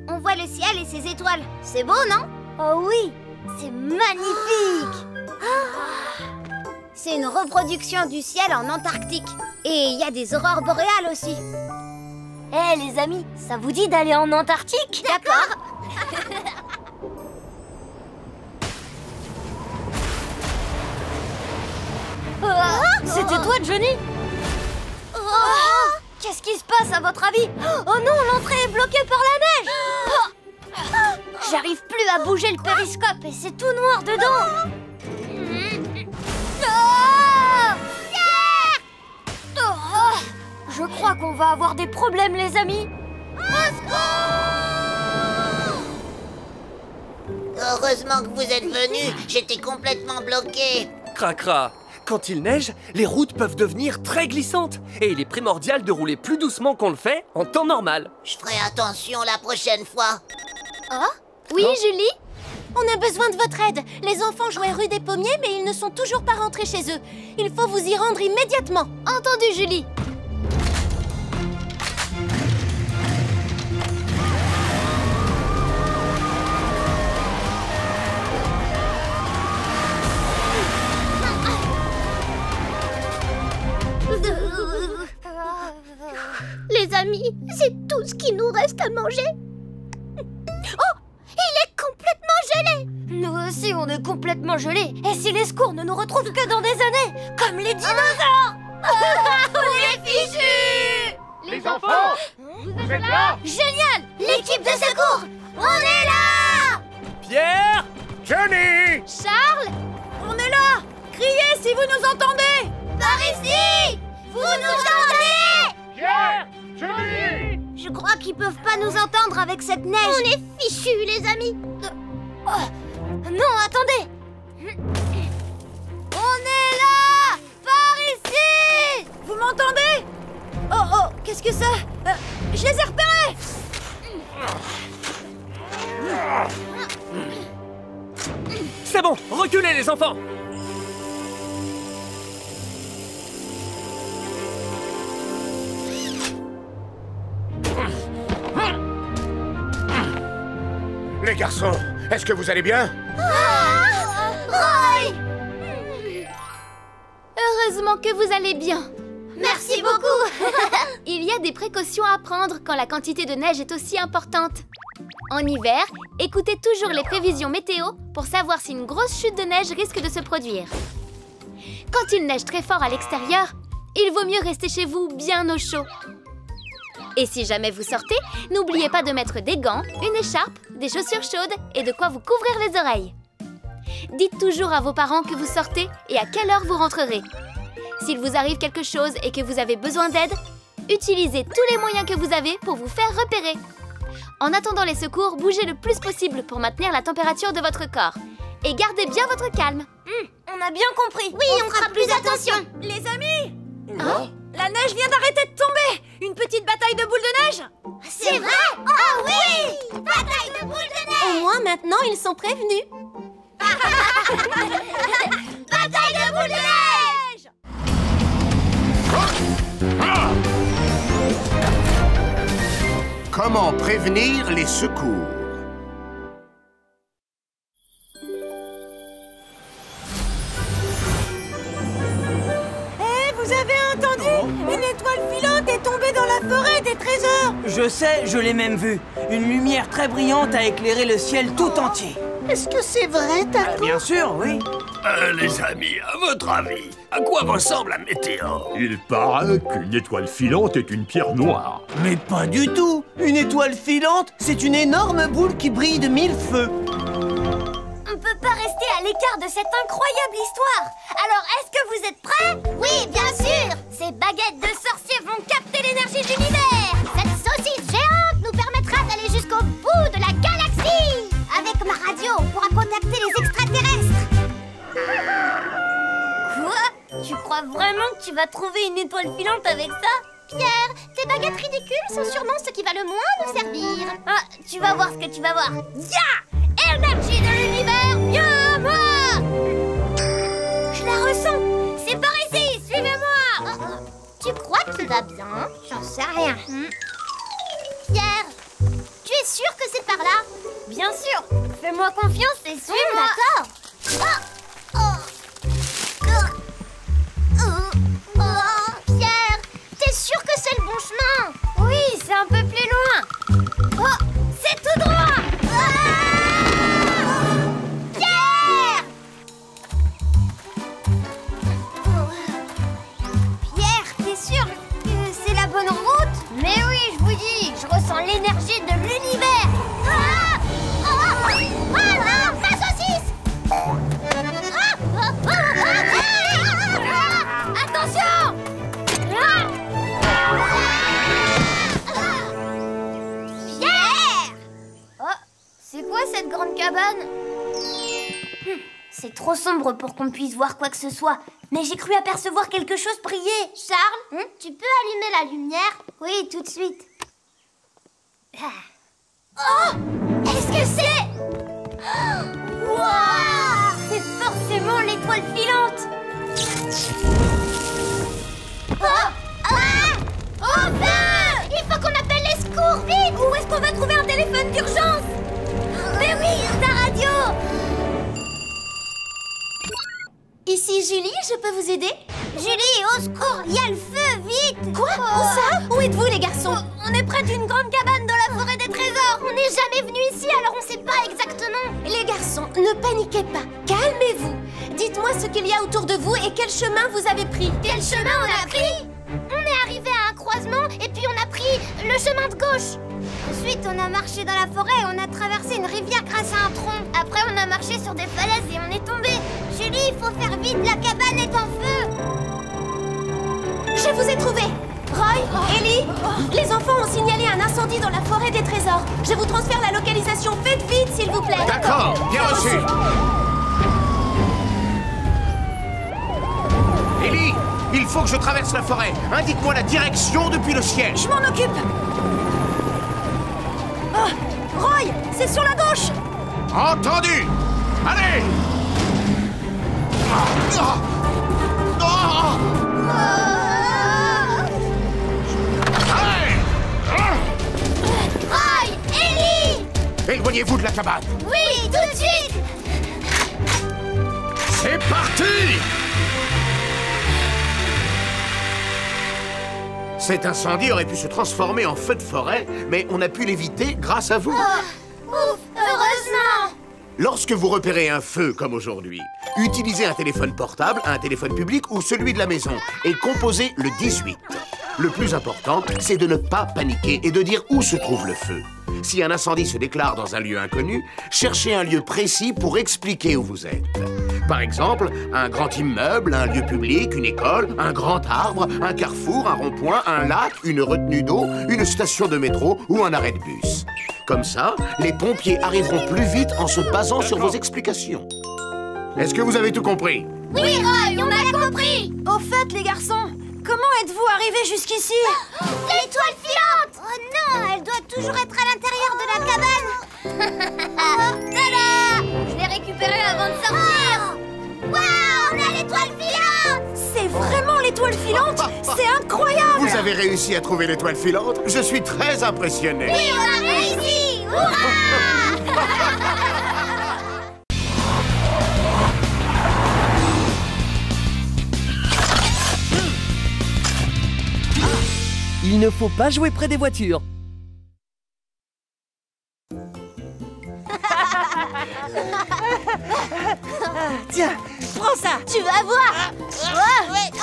On voit le ciel et ses étoiles. C'est beau, non? Oh oui! C'est magnifique! C'est une reproduction du ciel en Antarctique. Et il y a des aurores boréales aussi. Eh les amis, ça vous dit d'aller en Antarctique? D'accord. C'était toi, Johnny? Qu'est-ce qui se passe à votre avis? Oh non, l'entrée est bloquée par la neige. J'arrive plus à bouger le périscope et c'est tout noir dedans. Je crois qu'on va avoir des problèmes, les amis. Heureusement que vous êtes venus, j'étais complètement bloqué. Cracra, quand il neige, les routes peuvent devenir très glissantes. Et il est primordial de rouler plus doucement qu'on le fait en temps normal. Je ferai attention la prochaine fois. Oh? Oui, Julie? On a besoin de votre aide. Les enfants jouaient rue des Pommiers, mais ils ne sont toujours pas rentrés chez eux. Il faut vous y rendre immédiatement. Entendu, Julie. Les amis, c'est tout ce qui nous reste à manger. Oh! Il est complètement gelé! Nous aussi, on est complètement gelés. Et si les secours ne nous retrouvent que dans des années, comme les dinosaures! On est fichus! Les enfants, vous êtes là? Génial! L'équipe de secours! On est là! Pierre! Johnny! Charles? On est là! Criez si vous nous entendez! Par ici! Vous nous entendez? Pierre! Johnny! Je crois qu'ils peuvent pas nous entendre avec cette neige. On est fichus, les amis. Non, attendez. On est là! Par ici! Vous m'entendez? Oh, qu'est-ce que c'est? Je les ai repérés! C'est bon, reculez les enfants! Les garçons, est-ce que vous allez bien? Roy! Heureusement que vous allez bien. Merci beaucoup. Il y a des précautions à prendre quand la quantité de neige est aussi importante. En hiver, écoutez toujours les prévisions météo pour savoir si une grosse chute de neige risque de se produire. Quand il neige très fort à l'extérieur, il vaut mieux rester chez vous bien au chaud. Et si jamais vous sortez, n'oubliez pas de mettre des gants, une écharpe, des chaussures chaudes et de quoi vous couvrir les oreilles. Dites toujours à vos parents que vous sortez et à quelle heure vous rentrerez. S'il vous arrive quelque chose et que vous avez besoin d'aide, utilisez tous les moyens que vous avez pour vous faire repérer. En attendant les secours, bougez le plus possible pour maintenir la température de votre corps. Et gardez bien votre calme. On a bien compris. Oui, on fera plus attention. Les amis, Hein? la neige vient d'arrêter de tomber. Une petite bataille de boules de neige. C'est vrai? Oh oui! Bataille de boules de neige! Au moins, maintenant, ils sont prévenus. Bataille de boules de neige! Comment prévenir les secours? Vous avez entendu? Une étoile filante est tombée dans la forêt des trésors. Je sais, je l'ai même vu. Une lumière très brillante a éclairé le ciel tout entier. Est-ce que c'est vrai, Taco? Bien sûr, oui. Les amis, à votre avis, à quoi ressemble la météore? Il paraît qu'une étoile filante est une pierre noire. Mais pas du tout. Une étoile filante, c'est une énorme boule qui brille de 1000 feux. On peut pas rester à l'écart de cette incroyable histoire. Alors, est-ce que vous êtes prêts? Oui, bien sûr. Ces baguettes de sorciers vont capter l'énergie de l'univers. Cette saucisse géante nous permettra d'aller jusqu'au bout de la galaxie. Avec ma radio, on pourra contacter les extraterrestres. Quoi? Tu crois vraiment que tu vas trouver une étoile filante avec ça? Pierre, tes baguettes ridicules sont sûrement ce qui va le moins nous servir. Ah, tu vas voir ce que tu vas voir. Ya! Énergie de l'univers, viens moi! Je la ressens. C'est par ici, suivez-moi. Tu crois qu'il va bien? J'en sais rien. Pierre, tu es sûr que c'est par là? Bien sûr. Fais-moi confiance et suis-moi. D'accord. Pierre, t'es sûr que c'est le bon chemin? Oui, c'est un peu plus loin. Oh, c'est tout droit. Pierre! Pierre, t'es sûr que c'est la bonne route? Mais oui, je vous dis, je ressens l'énergie de l'univers. Non, ma saucisse! Attention! Pierre! Oh, c'est quoi cette grande cabane? C'est trop sombre pour qu'on puisse voir quoi que ce soit. Mais j'ai cru apercevoir quelque chose briller. Charles, tu peux allumer la lumière? Oui, tout de suite. Oh! Est-ce que c'est... Wow! C'est forcément l'étoile filante. Au feu! Il faut qu'on appelle les secours, vite! Où est-ce qu'on va trouver un téléphone d'urgence? Mais oui, ta radio! Ici Julie, je peux vous aider? Julie, au secours! Il y a le feu, vite! Quoi? Où ça? Où êtes-vous les garçons? On est près d'une grande cabane dans la forêt des trésors. On n'est jamais venu ici, alors on sait pas exactement. Les garçons, ne paniquez pas. Calmez-vous. Dites-moi ce qu'il y a autour de vous et quel chemin vous avez pris. Quel chemin on a pris? On est arrivé à un croisement et puis on a pris le chemin de gauche. Ensuite, on a marché dans la forêt et on a traversé une rivière grâce à un tronc. Après, on a marché sur des falaises et on est tombé. Julie, il faut faire vite, la cabane est en feu. Je vous ai trouvé. Roy, Ellie, les enfants ont signalé un incendie dans la forêt des trésors. Je vous transfère la localisation. Faites vite, s'il vous plaît. D'accord, bien reçu. Ellie, il faut que je traverse la forêt. Indique-moi la direction depuis le ciel. Je m'en occupe. Oh, Roy, c'est sur la gauche. Entendu. Allez. Roy, Ellie! Éloignez-vous de la cabane. Oui, tout de suite! C'est parti! Cet incendie aurait pu se transformer en feu de forêt, mais on a pu l'éviter grâce à vous. Ouf, heureusement! Lorsque vous repérez un feu comme aujourd'hui, utilisez un téléphone portable, un téléphone public ou celui de la maison et composez le 18. Le plus important, c'est de ne pas paniquer et de dire où se trouve le feu. Si un incendie se déclare dans un lieu inconnu, cherchez un lieu précis pour expliquer où vous êtes. Par exemple, un grand immeuble, un lieu public, une école, un grand arbre, un carrefour, un rond-point, un lac, une retenue d'eau, une station de métro ou un arrêt de bus. Comme ça, les pompiers arriveront plus vite en se basant sur vos explications. Est-ce que vous avez tout compris? Oui, Roy, on a compris! Au fait, les garçons, comment êtes-vous arrivés jusqu'ici? L'étoile filante! Oh non, elle doit toujours être à l'intérieur de la cabane! Tada! Je l'ai récupérée avant de sortir! Waouh, on a l'étoile filante! C'est vraiment l'étoile filante? C'est incroyable! Vous avez réussi à trouver l'étoile filante? Je suis très impressionné. Oui, on a réussi! Hurrah! Il ne faut pas jouer près des voitures. Tiens, prends ça. Tu vas voir! Arrête!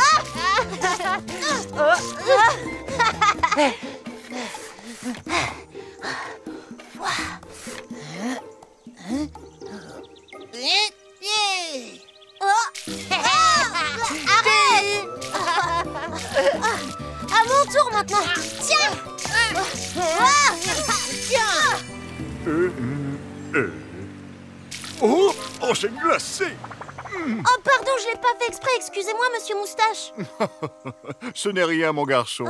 À mon tour maintenant! Tiens! Oh, c'est glacé. Oh pardon, je l'ai pas fait exprès, excusez-moi monsieur Moustache. Ce n'est rien, mon garçon.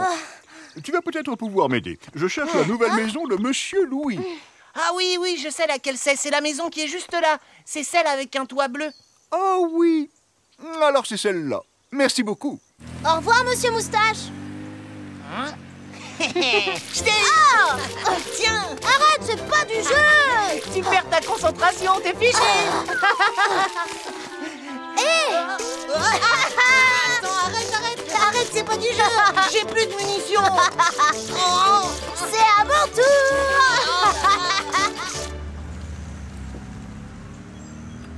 Tu vas peut-être pouvoir m'aider. Je cherche la nouvelle maison de Monsieur Louis. Ah oui, oui, je sais laquelle c'est. C'est la maison qui est juste là. C'est celle avec un toit bleu. Oh oui. Alors c'est celle-là. Merci beaucoup. Au revoir monsieur Moustache. Je t'ai... Tiens! Arrête, c'est pas du jeu! Tu perds ta concentration, t'es fiché. Attends, arrête, c'est pas du jeu! J'ai plus de munitions. C'est à mon tour!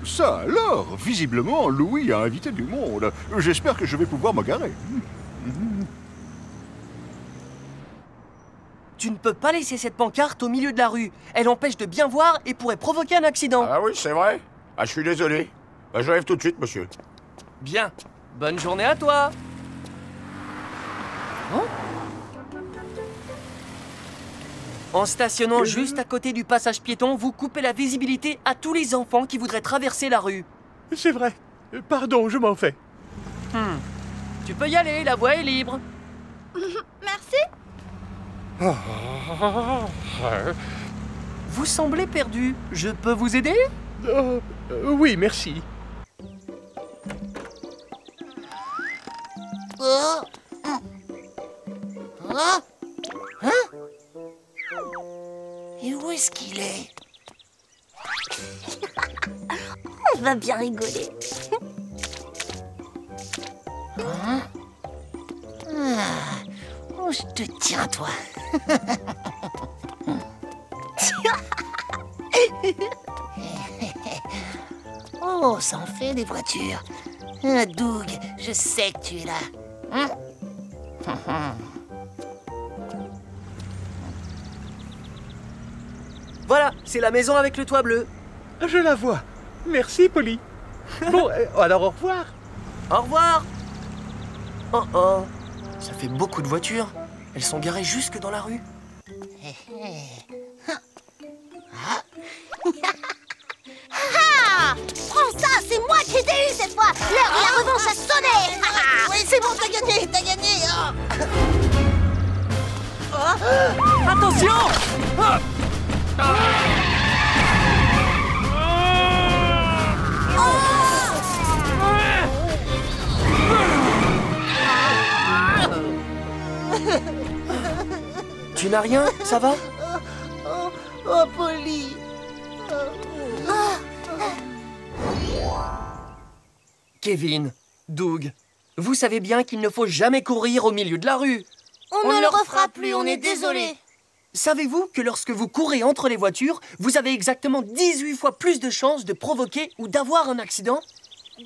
Ça alors, visiblement, Louis a invité du monde. J'espère que je vais pouvoir me garer. Tu ne peux pas laisser cette pancarte au milieu de la rue. Elle empêche de bien voir et pourrait provoquer un accident. Ah oui, c'est vrai. Ah, je suis désolé. J'arrive tout de suite, monsieur. Bien. Bonne journée à toi. En stationnant juste à côté du passage piéton, vous coupez la visibilité à tous les enfants qui voudraient traverser la rue. C'est vrai. Pardon, je m'en fais. Tu peux y aller, la voie est libre. Merci. Vous semblez perdu. Je peux vous aider? Oui, merci. Et où est-ce qu'il est? On va bien rigoler. Oh, je te tiens, toi. Oh, ça en fait des voitures. Doug, je sais que tu es là. Voilà, c'est la maison avec le toit bleu. Je la vois. Merci, Polly. Bon, alors au revoir. Au revoir. Oh, ça fait beaucoup de voitures. Elles sont garées jusque dans la rue. Prends ça, c'est moi qui t'ai eu cette fois. L'heure de la revanche a sonné. Oui, c'est bon, t'as gagné, t'as gagné. Attention! Tu n'as rien, ça va? Oh, Polly. Kevin, Doug, vous savez bien qu'il ne faut jamais courir au milieu de la rue. On ne le refera plus, on est désolé. Savez-vous que lorsque vous courez entre les voitures, vous avez exactement 18 fois plus de chances de provoquer ou d'avoir un accident?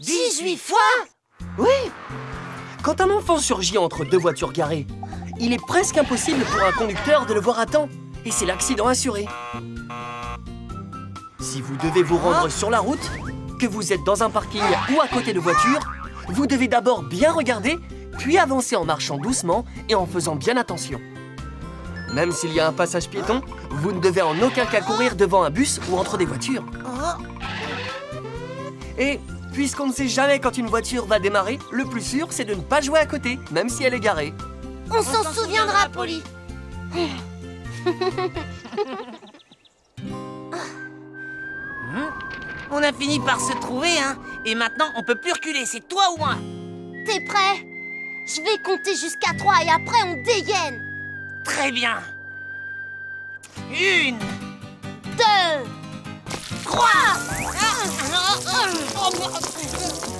18 fois? Oui! Quand un enfant surgit entre deux voitures garées, il est presque impossible pour un conducteur de le voir à temps. Et c'est l'accident assuré. Si vous devez vous rendre sur la route, que vous êtes dans un parking ou à côté de voitures, vous devez d'abord bien regarder, puis avancer en marchant doucement et en faisant bien attention. Même s'il y a un passage piéton, vous ne devez en aucun cas courir devant un bus ou entre des voitures. Et puisqu'on ne sait jamais quand une voiture va démarrer, le plus sûr, c'est de ne pas jouer à côté, même si elle est garée. On s'en souviendra, Polly. On a fini par se trouver, hein. Et maintenant, on peut plus reculer, c'est toi ou moi. T'es prêt? Je vais compter jusqu'à 3 et après on dégaine. Très bien. 1, 2, 3.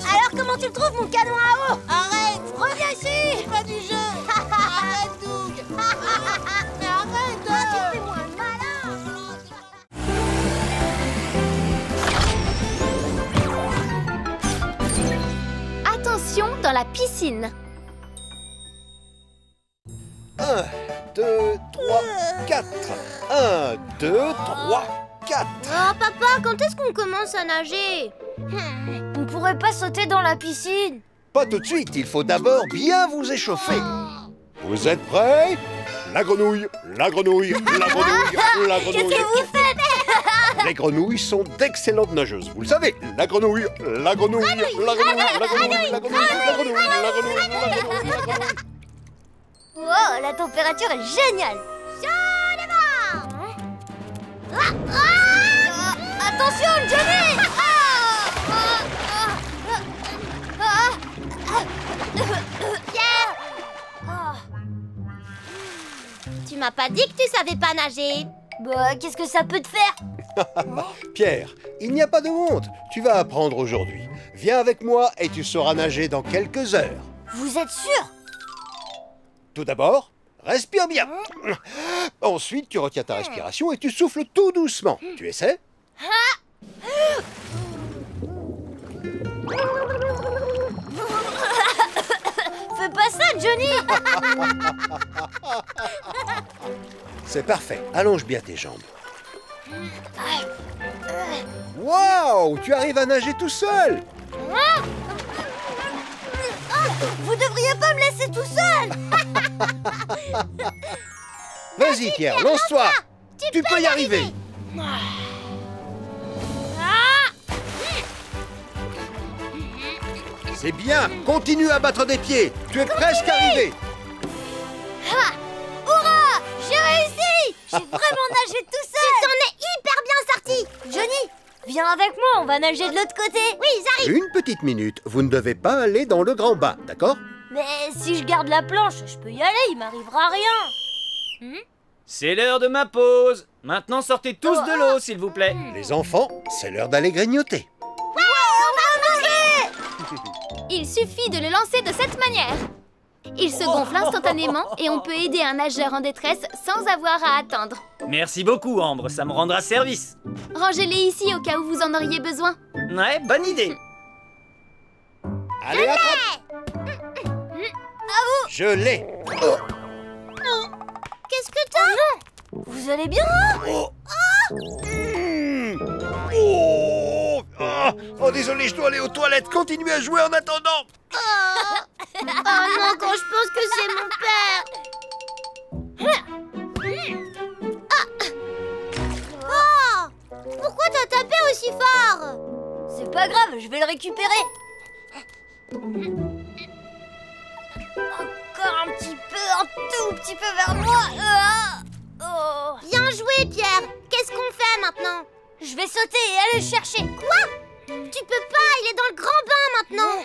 Alors comment tu le trouves mon canon à eau? Arrête! Reviens ici! C'est pas du jeu! Arrête Doug! Mais arrête! Toi tu fais moins le malin! Attention dans la piscine. 1, 2, 3, 4. 1, 2, 3, 4. Oh papa, quand est-ce qu'on commence à nager? On pourrait pas sauter dans la piscine? Pas tout de suite, il faut d'abord bien vous échauffer. Vous êtes prêts? La grenouille, la grenouille, la grenouille, la grenouille. Qu'est-ce que vous faites? Les grenouilles sont d'excellentes nageuses, vous le savez. La grenouille, la grenouille, la grenouille, la grenouille, la grenouille, la grenouille, la grenouille, la grenouille, la grenouille. Wow, la température est géniale! Attention, Johnny! Pierre! Tu m'as pas dit que tu savais pas nager. Bah, qu'est-ce que ça peut te faire? Pierre, il n'y a pas de honte. Tu vas apprendre aujourd'hui. Viens avec moi et tu sauras nager dans quelques heures. Vous êtes sûr? Tout d'abord, respire bien. Ensuite, tu retiens ta respiration et tu souffles tout doucement. Tu essaies? Fais pas ça, Johnny! C'est parfait. Allonge bien tes jambes. Waouh! Tu arrives à nager tout seul! Vous devriez pas me laisser tout seul! Vas-y, Pierre, lance-toi! Tu peux y arriver! C'est bien! Continue à battre des pieds! Tu es presque arrivé! Hurrah! J'ai réussi! J'ai vraiment nagé tout seul! Tu t'en es hyper bien sorti! Johnny, viens avec moi, on va nager de l'autre côté! Oui, j'arrive! Une petite minute, vous ne devez pas aller dans le grand bain, d'accord? Mais si je garde la planche, je peux y aller, il m'arrivera rien! C'est l'heure de ma pause. Maintenant, sortez tous de l'eau, s'il vous plaît. Les enfants, c'est l'heure d'aller grignoter. Ouais, on va manger! Il suffit de le lancer de cette manière. Il se gonfle instantanément et on peut aider un nageur en détresse sans avoir à attendre. Merci beaucoup, Ambre, ça me rendra service. Rangez-les ici au cas où vous en auriez besoin. Ouais, bonne idée. Allez, attrape! Je l'ai! Qu'est-ce que t'as? Oh non! Vous allez bien? Oh, désolé, je dois aller aux toilettes. Continuez à jouer en attendant. Oh non, quand je pense que c'est mon père. Oh! Pourquoi t'as tapé aussi fort? C'est pas grave, je vais le récupérer. Encore un petit peu, un tout petit peu vers moi. Oh. Bien joué, Pierre. Qu'est-ce qu'on fait maintenant? Je vais sauter et aller le chercher. Quoi? Tu peux pas, il est dans le grand bain maintenant.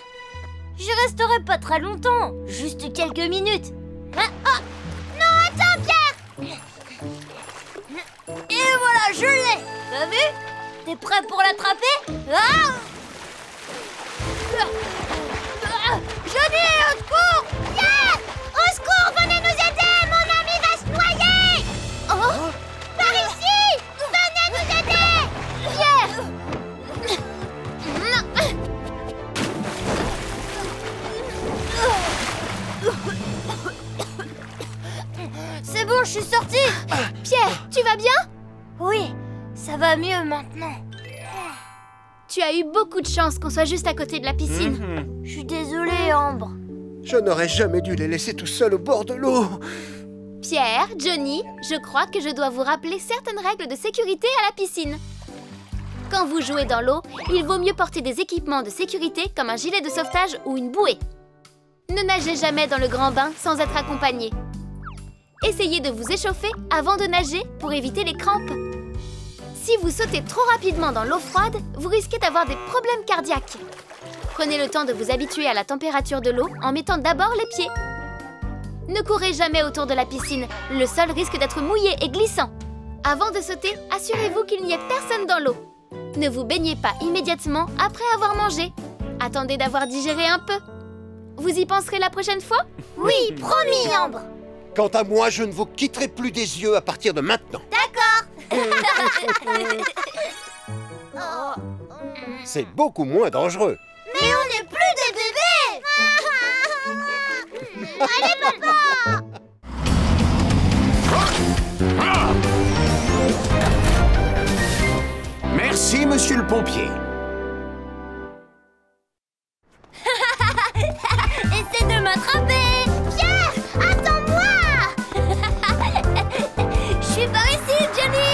Je resterai pas très longtemps, juste quelques minutes. Non, attends, Pierre. Et voilà, je l'ai. T'as vu? T'es prêt pour l'attraper? Johnny, au secours! Pierre! Au secours, venez nous aider! C'est bon, je suis sortie. Pierre, tu vas bien? Oui, ça va mieux maintenant. Tu as eu beaucoup de chance qu'on soit juste à côté de la piscine. Je suis désolée, Ambre. Je n'aurais jamais dû les laisser tout seuls au bord de l'eau. Pierre, Johnny, je crois que je dois vous rappeler certaines règles de sécurité à la piscine. Quand vous jouez dans l'eau, il vaut mieux porter des équipements de sécurité comme un gilet de sauvetage ou une bouée. Ne nagez jamais dans le grand bain sans être accompagné. Essayez de vous échauffer avant de nager pour éviter les crampes. Si vous sautez trop rapidement dans l'eau froide, vous risquez d'avoir des problèmes cardiaques. Prenez le temps de vous habituer à la température de l'eau en mettant d'abord les pieds. Ne courez jamais autour de la piscine, le sol risque d'être mouillé et glissant. Avant de sauter, assurez-vous qu'il n'y ait personne dans l'eau. Ne vous baignez pas immédiatement après avoir mangé. Attendez d'avoir digéré un peu. Vous y penserez la prochaine fois? Oui, promis, Ambre. Quant à moi, je ne vous quitterai plus des yeux à partir de maintenant. D'accord. C'est beaucoup moins dangereux. Mais on n'est plus des bébés. Allez, papa. Merci, monsieur le pompier. Essaie de m'attraper. Pierre, attends-moi. Je suis par ici, Johnny.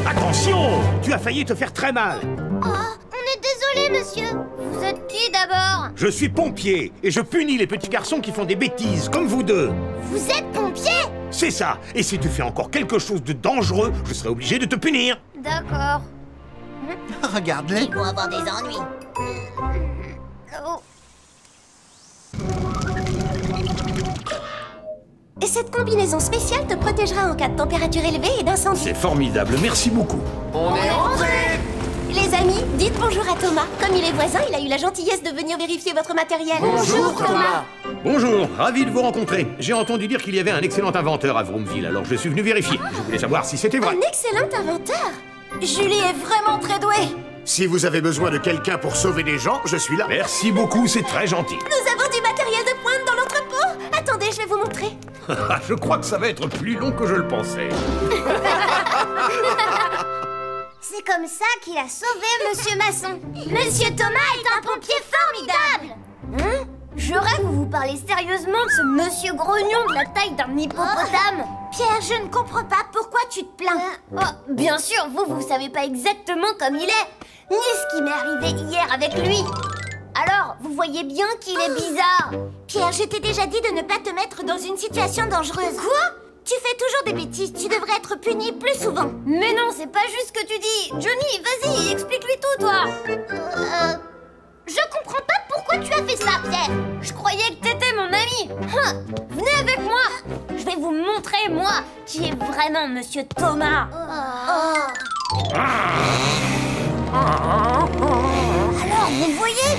Attention! Tu as failli te faire très mal. Oh, on est désolé, monsieur. Vous êtes qui d'abord? Je suis pompier et je punis les petits garçons qui font des bêtises, comme vous deux. Vous êtes pompier? C'est ça. Et si tu fais encore quelque chose de dangereux, je serai obligé de te punir. D'accord. Regarde-les. Ils vont avoir des ennuis. Oh. Et cette combinaison spéciale te protégera en cas de température élevée et d'incendie. C'est formidable, merci beaucoup. On est rentrés! Les amis, dites bonjour à Thomas. Comme il est voisin, il a eu la gentillesse de venir vérifier votre matériel. Bonjour, Thomas. Bonjour, ravi de vous rencontrer. J'ai entendu dire qu'il y avait un excellent inventeur à Vroomville, alors je suis venu vérifier. Je voulais savoir si c'était vrai. Un excellent inventeur. Julie est vraiment très douée. Si vous avez besoin de quelqu'un pour sauver des gens, je suis là. Merci beaucoup, c'est très gentil. Nous avons du matériel de pointe dans l'entrepôt. Attendez, je vais vous montrer. Je crois que ça va être plus long que je le pensais. C'est comme ça qu'il a sauvé Monsieur Masson. Monsieur Thomas est un pompier formidable. Hein? Je rêve que vous parlez sérieusement de ce monsieur grognon de la taille d'un hippopotame. Pierre, je ne comprends pas pourquoi tu te plains. Bien sûr, vous savez pas exactement comme il est, ni ce qui m'est arrivé hier avec lui. Alors, vous voyez bien qu'il est bizarre. Pierre, je t'ai déjà dit de ne pas te mettre dans une situation dangereuse. Quoi? Tu fais toujours des bêtises, tu devrais être puni plus souvent. Mais non, c'est pas juste ce que tu dis. Johnny, vas-y, explique-lui tout, toi. Je comprends pas pourquoi tu as fait ça, Pierre. Je croyais que t'étais mon ami. Venez avec moi. Je vais vous montrer, moi, qui est vraiment Monsieur Thomas. Alors, vous le voyez?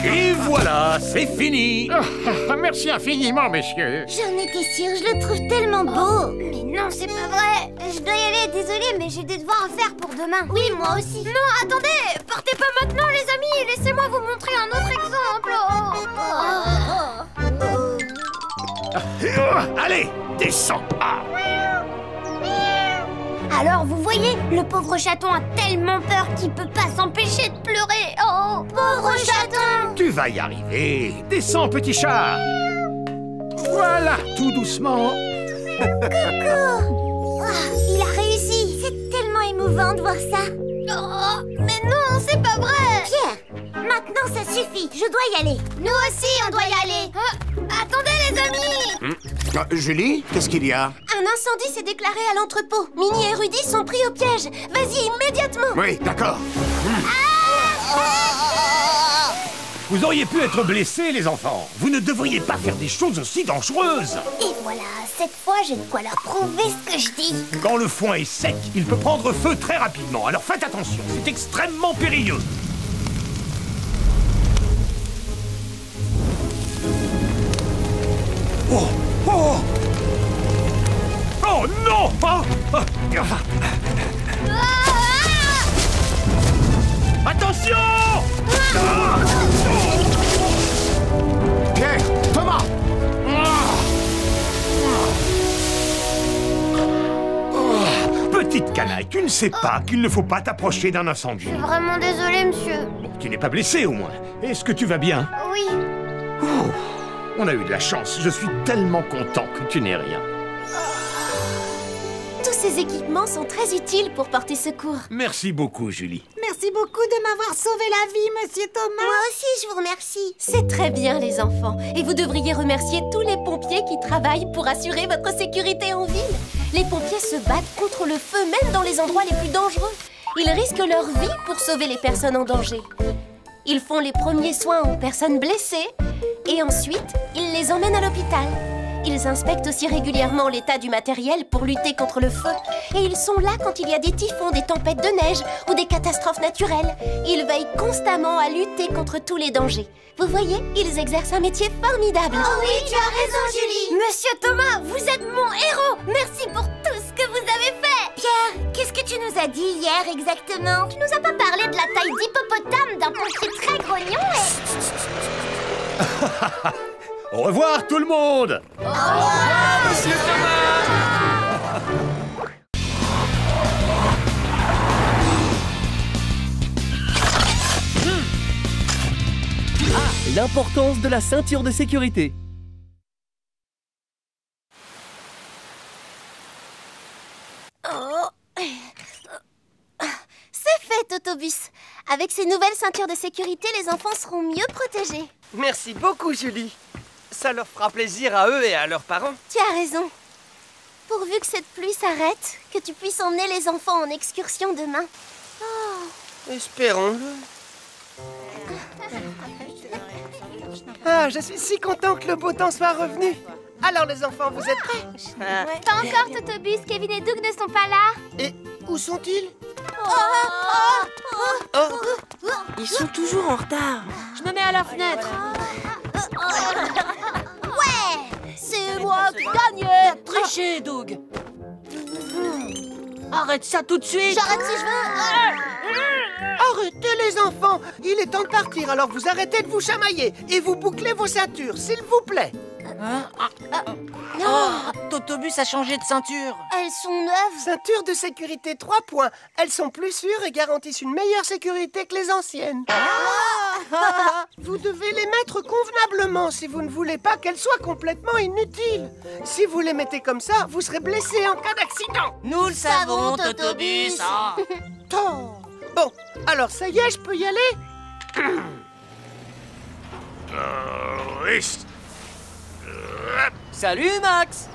Et voilà, c'est fini. Merci infiniment, messieurs. J'en étais sûre, je le trouve tellement beau. Mais non, c'est pas vrai. Je dois y aller, désolée, mais j'ai des devoirs à faire pour demain. Oui, moi aussi. Non, attendez, partez pas maintenant, les amis. Laissez-moi vous montrer un autre exemple. Allez, descends. Alors, vous voyez, le pauvre chaton a tellement peur qu'il peut pas s'empêcher de pleurer. Oh, pauvre chaton. Tu vas y arriver. Descends, petit chat. Voilà, tout doucement. Coucou. Il a réussi. C'est tellement émouvant de voir ça. Oh, mais non, c'est pas vrai. Pierre, maintenant ça suffit. Je dois y aller. Nous aussi, on doit y aller. Attendez, les amis. Julie, qu'est-ce qu'il y a? Un incendie s'est déclaré à l'entrepôt. Minnie et Rudy sont pris au piège. Vas-y, immédiatement. Oui, d'accord. Vous auriez pu être blessés, les enfants. Vous ne devriez pas faire des choses aussi dangereuses. Et voilà, cette fois, j'ai de quoi leur prouver ce que je dis. Quand le foin est sec, il peut prendre feu très rapidement. Alors faites attention, c'est extrêmement périlleux. Oh! Oh! Oh non! canaille, tu ne sais pas qu'il ne faut pas t'approcher d'un incendie. Je suis vraiment désolée, monsieur. Bon, tu n'es pas blessé au moins. Est-ce que tu vas bien? Oui. Oh, on a eu de la chance. Je suis tellement content que tu n'aies rien. Tous ces équipements sont très utiles pour porter secours. Merci beaucoup, Julie. Merci beaucoup de m'avoir sauvé la vie, monsieur Thomas. Moi aussi, je vous remercie. C'est très bien, les enfants. Et vous devriez remercier tous les pompiers qui travaillent pour assurer votre sécurité en ville. Les pompiers se battent contre le feu, même dans les endroits les plus dangereux. Ils risquent leur vie pour sauver les personnes en danger. Ils font les premiers soins aux personnes blessées et ensuite, ils les emmènent à l'hôpital. Ils inspectent aussi régulièrement l'état du matériel pour lutter contre le feu. Et ils sont là quand il y a des typhons, des tempêtes de neige ou des catastrophes naturelles. Ils veillent constamment à lutter contre tous les dangers. Vous voyez, ils exercent un métier formidable. Oh oui, tu as raison, Julie. Monsieur Thomas, vous êtes mon héros. Merci pour tout ce que vous avez fait. Pierre, qu'est-ce que tu nous as dit hier exactement? Tu nous as pas parlé de la taille d'hippopotame d'un pompier très grognon et... Au revoir tout le monde! Au revoir, Monsieur Thomas! L'importance de la ceinture de sécurité. Oh. C'est fait, Totobus. Avec ces nouvelles ceintures de sécurité, les enfants seront mieux protégés. Merci beaucoup, Julie. Ça leur fera plaisir à eux et à leurs parents. Tu as raison. Pourvu que cette pluie s'arrête, que tu puisses emmener les enfants en excursion demain. Oh. Espérons-le. Ah, je suis si content que le beau temps soit revenu. Alors les enfants, vous êtes prêts? Pas encore, Totobus. Kevin et Doug ne sont pas là. Et où sont-ils? Ils sont toujours en retard. Je me mets à la fenêtre. Ouais, c'est moi qui gagnais. Triché, Doug. Arrête ça tout de suite. J'arrête si je veux. Arrêtez les enfants. Il est temps de partir, alors vous arrêtez de vous chamailler et vous bouclez vos ceintures, s'il vous plaît. Totobus a changé de ceinture. Elles sont neuves. Ceinture de sécurité 3 points. Elles sont plus sûres et garantissent une meilleure sécurité que les anciennes. Vous devez les mettre convenablement si vous ne voulez pas qu'elles soient complètement inutiles. Si vous les mettez comme ça, vous serez blessé en cas d'accident. Nous le savons, Totobus. Bon, alors ça y est, je peux y aller? Salut, Max!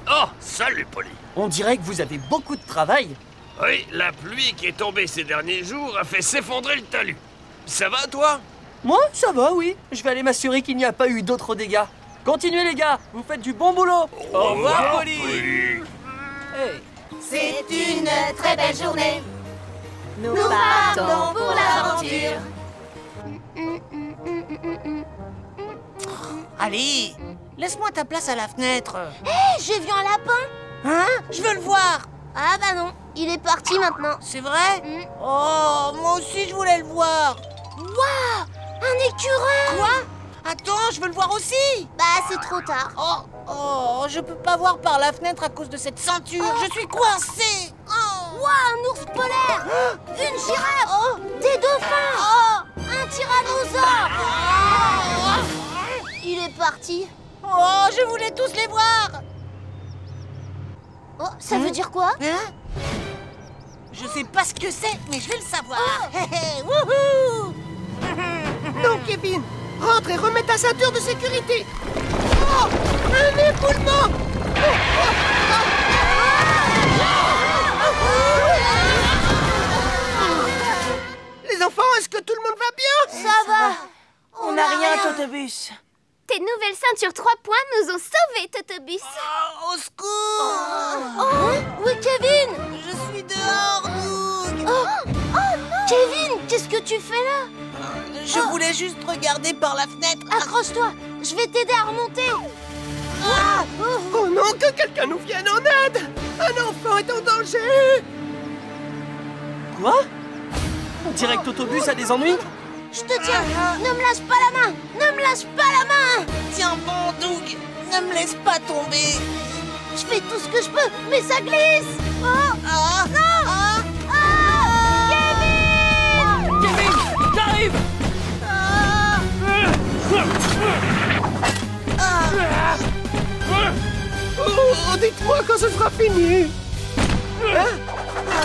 Oh, salut, Polly. On dirait que vous avez beaucoup de travail. Oui, la pluie qui est tombée ces derniers jours a fait s'effondrer le talus. Ça va, toi? Moi, ça va, oui. Je vais aller m'assurer qu'il n'y a pas eu d'autres dégâts. Continuez, les gars. Vous faites du bon boulot. Au revoir, Polly. Hey. C'est une très belle journée. Nous partons pour l'aventure. Allez, laisse-moi ta place à la fenêtre. Hé, j'ai vu un lapin. Hein? Je veux le voir. Ah bah non, il est parti maintenant. C'est vrai? Oh, moi aussi je voulais le voir. Waouh, un écureuil. Quoi? Attends, je veux le voir aussi. Bah c'est trop tard. Oh, je peux pas voir par la fenêtre à cause de cette ceinture. Je suis coincée. Waouh, un ours polaire. Une girafe. Des dauphins. Un tyrannosaure. Il est parti. Oh, je voulais tous les voir. Oh, ça veut dire quoi? Je sais pas ce que c'est, mais je vais le savoir. Wouhou. Non, Kevin, rentre et remets ta ceinture de sécurité. Oh, un éboulement. Les enfants, est-ce que tout le monde va bien? Ça va. On n'a rien, Totobus. Tes nouvelles ceintures 3 points nous ont sauvés, Totobus. Au secours. Où est Kevin? Je suis dehors, Doug. Oh non. Kevin, qu'est-ce que tu fais là? Je voulais juste regarder par la fenêtre. Accroche-toi, je vais t'aider à remonter. Oh non, que quelqu'un nous vienne en aide. Un enfant est en danger. Quoi? On dirait que Totobus a des ennuis. Je te tiens. Ne me lâche pas la main. Ne me lâche pas la main. Tiens bon, Doug. Ne me laisse pas tomber. Je fais tout ce que je peux, mais ça glisse. Oh. Non. Dites-moi quand ce sera fini.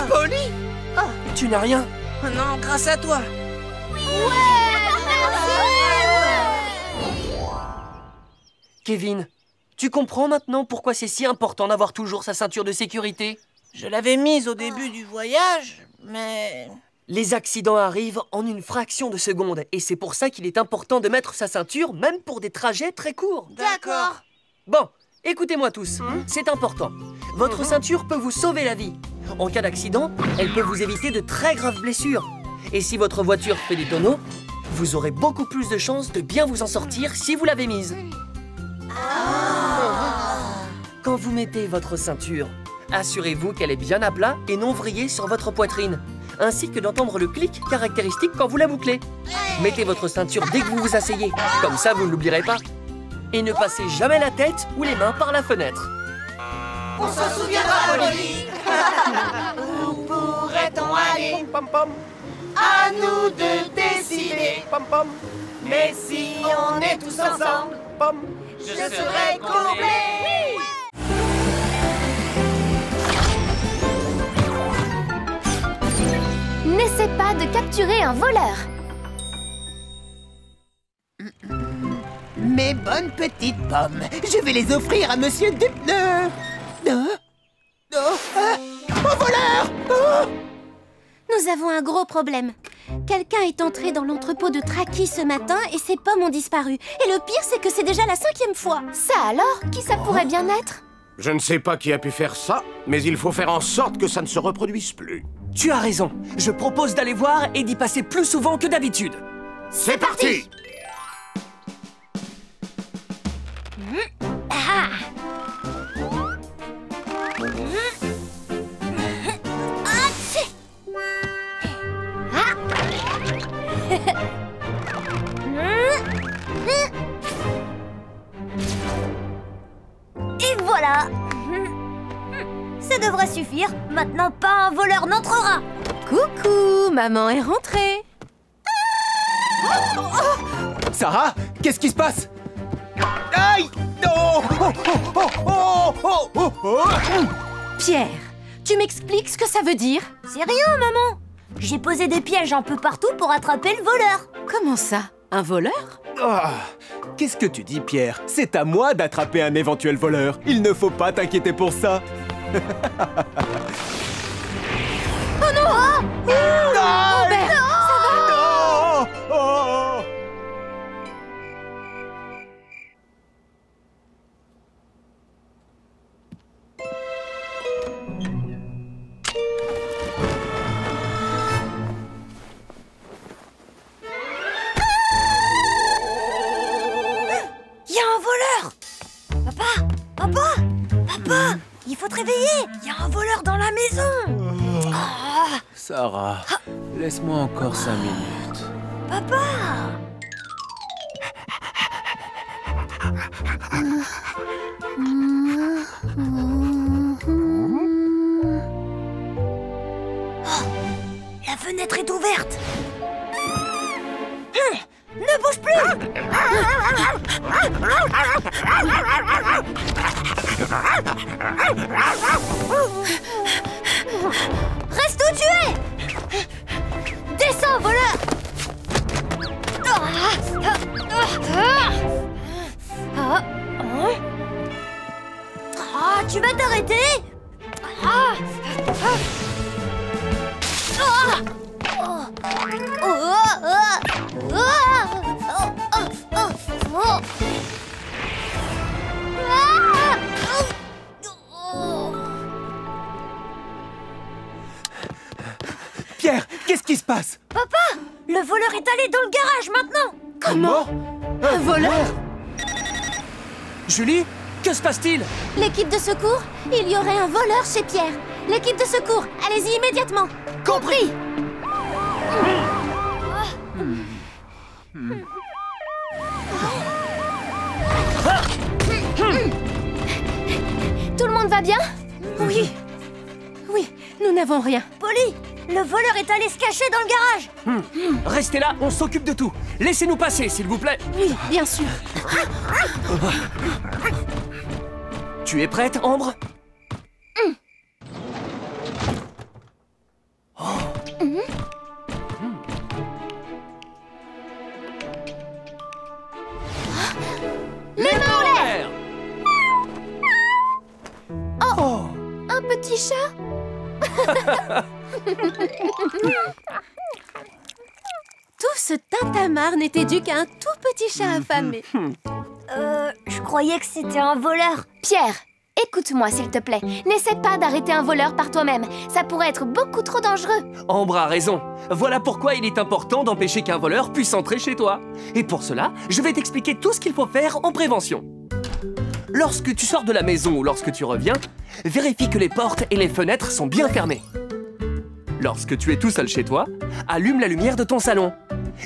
Polly Tu n'as rien? Non, grâce à toi. Kevin, tu comprends maintenant pourquoi c'est si important d'avoir toujours sa ceinture de sécurité? Je l'avais mise au début du voyage, mais... Les accidents arrivent en une fraction de seconde et c'est pour ça qu'il est important de mettre sa ceinture même pour des trajets très courts. D'accord. Bon, écoutez-moi tous, c'est important. Votre ceinture peut vous sauver la vie. En cas d'accident, elle peut vous éviter de très graves blessures. Et si votre voiture fait des tonneaux, vous aurez beaucoup plus de chances de bien vous en sortir si vous l'avez mise. Quand vous mettez votre ceinture, assurez-vous qu'elle est bien à plat et non vrillée sur votre poitrine, ainsi que d'entendre le clic caractéristique quand vous la bouclez. Mettez votre ceinture dès que vous vous asseyez, comme ça vous ne l'oublierez pas. Et ne passez jamais la tête ou les mains par la fenêtre. On s'en souviendra, Polly. Où pourrait-on aller? À nous de décider. Mais si on est tous ensemble, je serai comblé. N'essaie pas de capturer un voleur. Mes bonnes petites pommes, je vais les offrir à Monsieur Dupneur. Un voleur! Nous avons un gros problème. Quelqu'un est entré dans l'entrepôt de Traki ce matin et ses pommes ont disparu. Et le pire, c'est que c'est déjà la 5e fois. Ça alors? Qui ça pourrait bien être? Je ne sais pas qui a pu faire ça, mais il faut faire en sorte que ça ne se reproduise plus. Tu as raison. Je propose d'aller voir et d'y passer plus souvent que d'habitude. C'est parti! Et voilà. Ça devrait suffire. Maintenant, pas un voleur n'entrera. Coucou, maman est rentrée. Sarah, qu'est-ce qui se passe? Aïe! Oh, oh, oh, oh, oh, oh, oh. Pierre, tu m'expliques ce que ça veut dire? C'est rien, maman. J'ai posé des pièges un peu partout pour attraper le voleur. Comment ça? Un voleur? Ah, qu'est-ce que tu dis, Pierre? C'est à moi d'attraper un éventuel voleur. Il ne faut pas t'inquiéter pour ça. Oh non! Non! Robert, ça va? Non! Oh! Il y a un voleur! Papa! Papa! Papa! Il faut te réveiller! Il y a un voleur dans la maison! Ah. Sarah, laisse-moi encore 5 minutes. Papa! Oh, la fenêtre est ouverte! Ne bouge plus! Reste où tu es! Descends, voleur! Tu vas t'arrêter? Pierre, qu'est-ce qui se passe? Papa! Le voleur est allé dans le garage maintenant! Comment? Un voleur? Julie, que se passe-t-il? L'équipe de secours? Il y aurait un voleur chez Pierre. L'équipe de secours, allez-y immédiatement. Compris! Tout le monde va bien? Oui. Oui, nous n'avons rien. Polly, le voleur est allé se cacher dans le garage. Restez là, on s'occupe de tout. Laissez-nous passer, s'il vous plaît. Oui, bien sûr. Tu es prête, Ambre? Les mains en l'air! Oh! Un petit chat? Tout ce tintamarre n'était dû qu'à un tout petit chat affamé. Je croyais que c'était un voleur. Pierre, écoute-moi s'il te plaît. N'essaie pas d'arrêter un voleur par toi-même. Ça pourrait être beaucoup trop dangereux. Ambre a raison. Voilà pourquoi il est important d'empêcher qu'un voleur puisse entrer chez toi. Et pour cela, je vais t'expliquer tout ce qu'il faut faire en prévention. Lorsque tu sors de la maison ou lorsque tu reviens, vérifie que les portes et les fenêtres sont bien fermées. Lorsque tu es tout seul chez toi, allume la lumière de ton salon.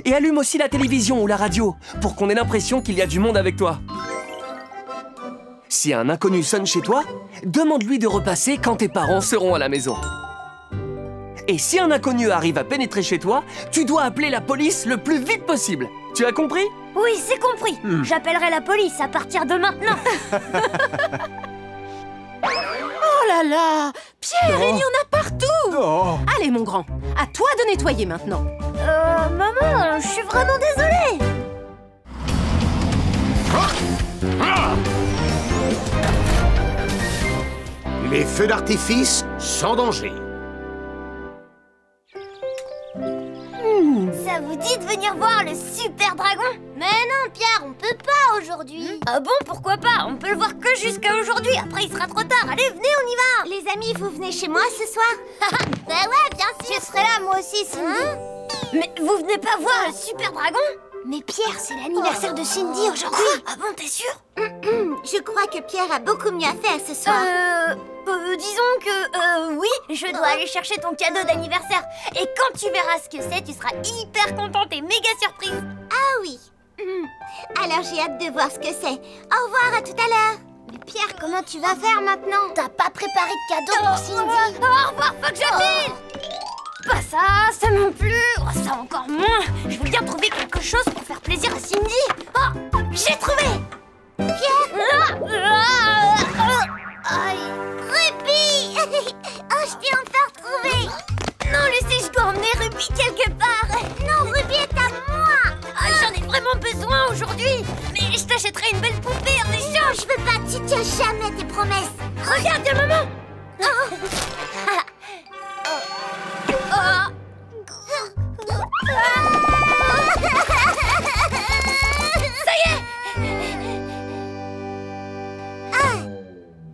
Et allume aussi la télévision ou la radio pour qu'on ait l'impression qu'il y a du monde avec toi. Si un inconnu sonne chez toi, demande-lui de repasser quand tes parents seront à la maison. Et si un inconnu arrive à pénétrer chez toi, tu dois appeler la police le plus vite possible. Tu as compris? Oui, c'est compris. J'appellerai la police à partir de maintenant. Oh là là! Pierre, il y en a partout! Oh. Allez, mon grand, à toi de nettoyer maintenant. Maman, je suis vraiment désolée. Les feux d'artifice sans danger. Ça vous dit de venir voir le super dragon? Mais non, Pierre, on peut pas aujourd'hui. Ah bon, pourquoi pas? On peut le voir que jusqu'à aujourd'hui. Après, il sera trop tard. Allez, venez, on y va. Les amis, vous venez chez moi ce soir? Bah ouais, bien sûr. Je serai là, moi aussi, Cindy. Mais vous venez pas voir le super dragon? Mais Pierre, c'est l'anniversaire de Cindy aujourd'hui. Ah bon, t'es sûr? Je crois que Pierre a beaucoup mieux à faire ce soir. Disons que oui, je dois aller chercher ton cadeau d'anniversaire. Et quand tu verras ce que c'est, tu seras hyper contente et méga surprise. Ah oui. Alors j'ai hâte de voir ce que c'est. Au revoir, à tout à l'heure. Mais Pierre, comment tu vas faire maintenant? T'as pas préparé de cadeau pour Cindy? Au revoir, faut que je file. Pas ça non plus. Oh, ça encore moins. Je veux bien trouver quelque chose pour faire plaisir à Cindy. Oh, j'ai trouvé. Pierre. Aïe. Ruby. Oh, je t'ai enfin retrouvé. Non, Lucie, je dois emmener Ruby quelque part. Non, Ruby est à moi. J'en ai vraiment besoin aujourd'hui. Mais je t'achèterai une belle poupée en échange. Je veux pas, tu tiens jamais tes promesses. Regarde, maman. Ça y est.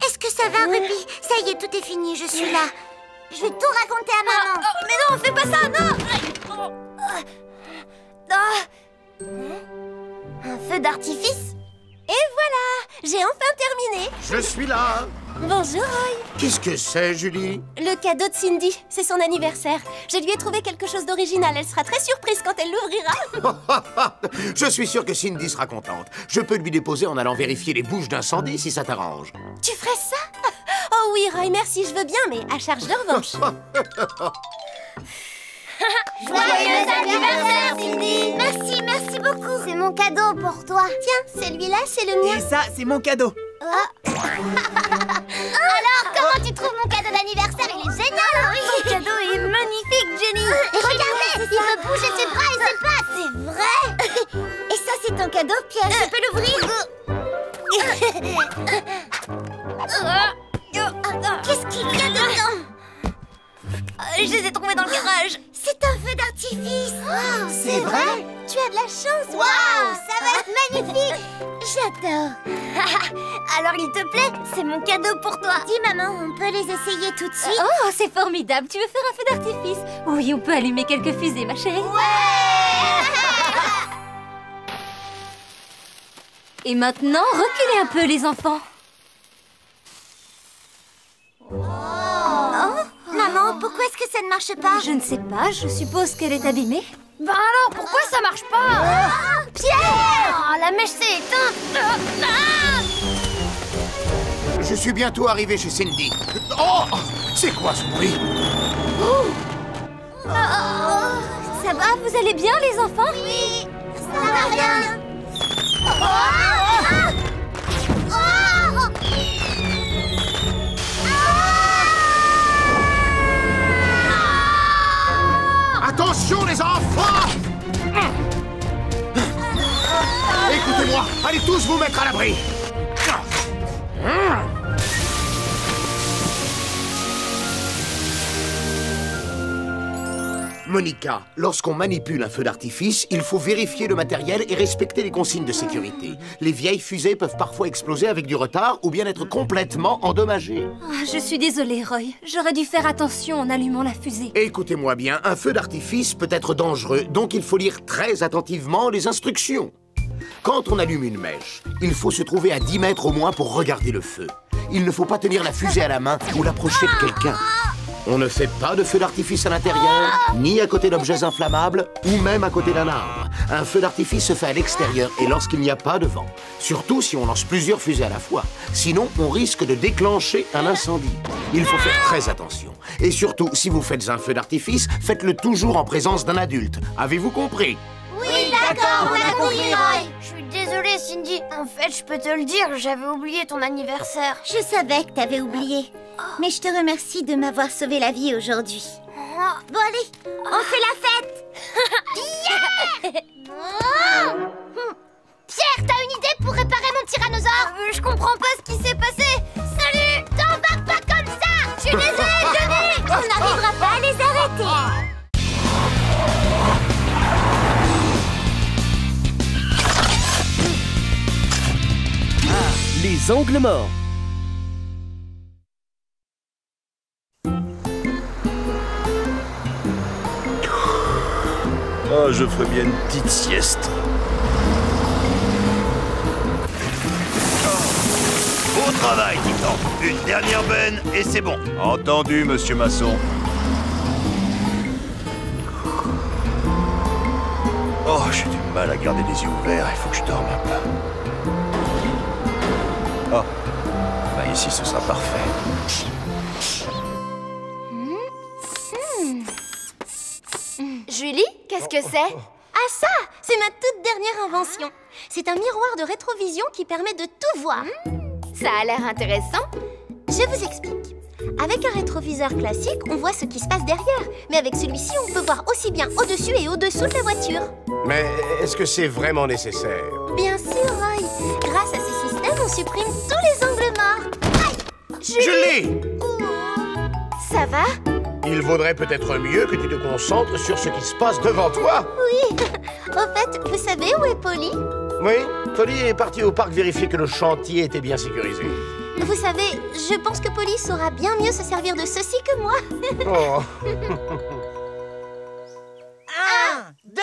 Est-ce que ça va, Ruby? Ça y est, tout est fini, je suis là. Je vais tout raconter à maman. Mais non, fais pas ça, non. Un feu d'artifice? Et voilà, j'ai enfin terminé. Je suis là. Bonjour, Roy. Qu'est-ce que c'est, Julie? Le cadeau de Cindy, c'est son anniversaire. Je lui ai trouvé quelque chose d'original. Elle sera très surprise quand elle l'ouvrira. Je suis sûr que Cindy sera contente. Je peux lui déposer en allant vérifier les bouches d'incendie si ça t'arrange. Tu ferais ça? Oh oui, Roy, merci, je veux bien, mais à charge de revanche. Joyeux anniversaire, Cindy! Merci beaucoup. C'est mon cadeau pour toi. Tiens, celui-là, c'est le mien. Et ça, c'est mon cadeau. Alors, comment tu trouves mon cadeau d'anniversaire? Il est génial, oui. Ton cadeau est magnifique, Jenny. Regardez, il peut bouger ses bras et ses pattes. C'est vrai. Et ça, c'est ton cadeau, Pierre. Je peux l'ouvrir? Qu'est-ce qu'il y a dedans? Je les ai trouvés dans le garage. C'est un feu d'artifice. Wow, c'est vrai? Tu as de la chance. Waouh, ça va être magnifique. J'adore. Alors, il te plaît? C'est mon cadeau pour toi. Dis, maman, on peut les essayer tout de suite? Oh, c'est formidable. Tu veux faire un feu d'artifice? Oui, on peut allumer quelques fusées, ma chérie. Ouais. Et maintenant, reculez un peu, les enfants. Maman, pourquoi est-ce que ça ne marche pas? Je ne sais pas, je suppose qu'elle est abîmée. Ben alors, pourquoi ça marche pas? Pierre! La mèche s'est éteinte. Je suis bientôt arrivé chez Cindy. Oh! C'est quoi ce bruit? Ça va, vous allez bien, les enfants? Oui, ça va bien. Allez tous vous mettre à l'abri. Monica, lorsqu'on manipule un feu d'artifice, il faut vérifier le matériel et respecter les consignes de sécurité. Les vieilles fusées peuvent parfois exploser avec du retard ou bien être complètement endommagées. Je suis désolée, Roy. J'aurais dû faire attention en allumant la fusée. Écoutez-moi bien, un feu d'artifice peut être dangereux, donc il faut lire très attentivement les instructions. Quand on allume une mèche, il faut se trouver à 10 mètres au moins pour regarder le feu. Il ne faut pas tenir la fusée à la main ou l'approcher de quelqu'un. On ne fait pas de feu d'artifice à l'intérieur, ni à côté d'objets inflammables, ou même à côté d'un arbre. Un feu d'artifice se fait à l'extérieur et lorsqu'il n'y a pas de vent. Surtout si on lance plusieurs fusées à la fois. Sinon, on risque de déclencher un incendie. Il faut faire très attention. Et surtout, si vous faites un feu d'artifice, faites-le toujours en présence d'un adulte. Avez-vous compris? Oui, d'accord, on a compris, Roy. Je suis désolée, Cindy. En fait, je peux te le dire, j'avais oublié ton anniversaire. Je savais que t'avais oublié. Mais je te remercie de m'avoir sauvé la vie aujourd'hui. Bon, allez, on fait la fête. Pierre, t'as une idée pour réparer mon tyrannosaure? Je comprends pas ce qui s'est passé. Salut! T'embarques pas comme ça! Je suis désolée, Johnny! On n'arrivera pas à les arrêter. Les angles morts. Ah, je ferais bien une petite sieste. Au travail, Titan. Une dernière benne et c'est bon. Entendu, monsieur Masson. Oh, j'ai du mal à garder les yeux ouverts. Il faut que je dorme un peu. Oh, bah ici, ce sera parfait. Julie, qu'est-ce que c'est? Ah ça, c'est ma toute dernière invention. C'est un miroir de rétrovision qui permet de tout voir. Ça a l'air intéressant. Je vous explique. Avec un rétroviseur classique, on voit ce qui se passe derrière. Mais avec celui-ci, on peut voir aussi bien au-dessus et au-dessous de la voiture. Mais est-ce que c'est vraiment nécessaire? Bien sûr, Roy. Grâce à ce système, on supprime tous les angles morts. Aïe! Julie! Ça va? Il vaudrait peut-être mieux que tu te concentres sur ce qui se passe devant toi. Oui. Au fait, vous savez où est Polly? Oui, Polly est partie au parc vérifier que le chantier était bien sécurisé. Vous savez, je pense que Polly saura bien mieux se servir de ceci que moi. Oh. 1, 2,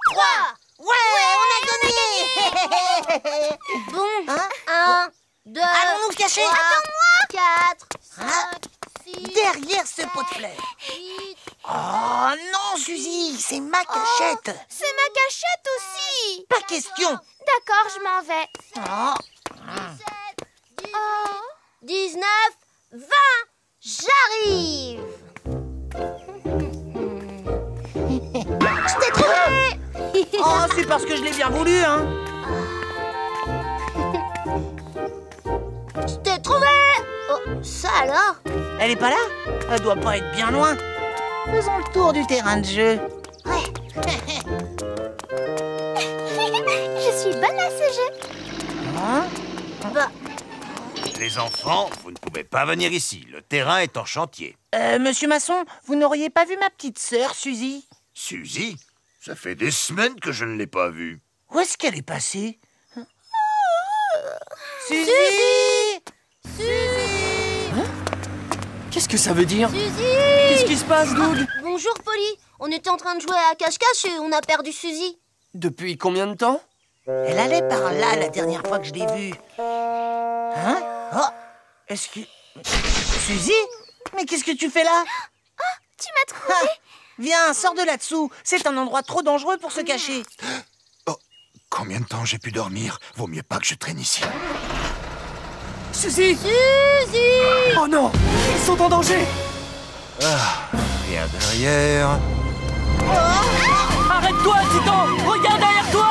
3. Ouais, on a gagné. Bon. 1, 2, allons nous cacher. 3, attends-moi. 4, 5, 6. Derrière ce pot de fleurs. 8. Oh non, Suzy, c'est ma cachette. C'est ma cachette aussi. Pas question. D'accord, je m'en vais. 19, 20. J'arrive. Je t'ai trouvé. Oh, c'est parce que je l'ai bien voulu, hein. Je t'ai trouvé. Oh, ça alors? Elle est pas là? Elle doit pas être bien loin. Faisons le tour du terrain de jeu. Ouais. Je suis bonne à ce jeu. Hein? Bah. Les enfants, vous ne pouvez pas venir ici. Le terrain est en chantier. Monsieur Masson, vous n'auriez pas vu ma petite sœur, Suzy? Suzy? Ça fait des semaines que je ne l'ai pas vue. Où est-ce qu'elle est passée? Suzy! Hein? Qu'est-ce que ça veut dire? Suzy! Qu'est-ce qui se passe, Doug? Bonjour, Polly. On était en train de jouer à cache-cache et on a perdu Suzy. Depuis combien de temps? Elle allait par là la dernière fois que je l'ai vue. Hein? Oh! Est-ce que... Suzy? Mais qu'est-ce que tu fais là? Oh, tu m'as trouvé. Viens, sors de là-dessous. C'est un endroit trop dangereux pour se cacher. Oh, combien de temps j'ai pu dormir? Vaut mieux pas que je traîne ici. Suzy! Suzy! Oh non! Ils sont en danger! Ah, rien derrière. Arrête-toi, Titan! Regarde derrière toi!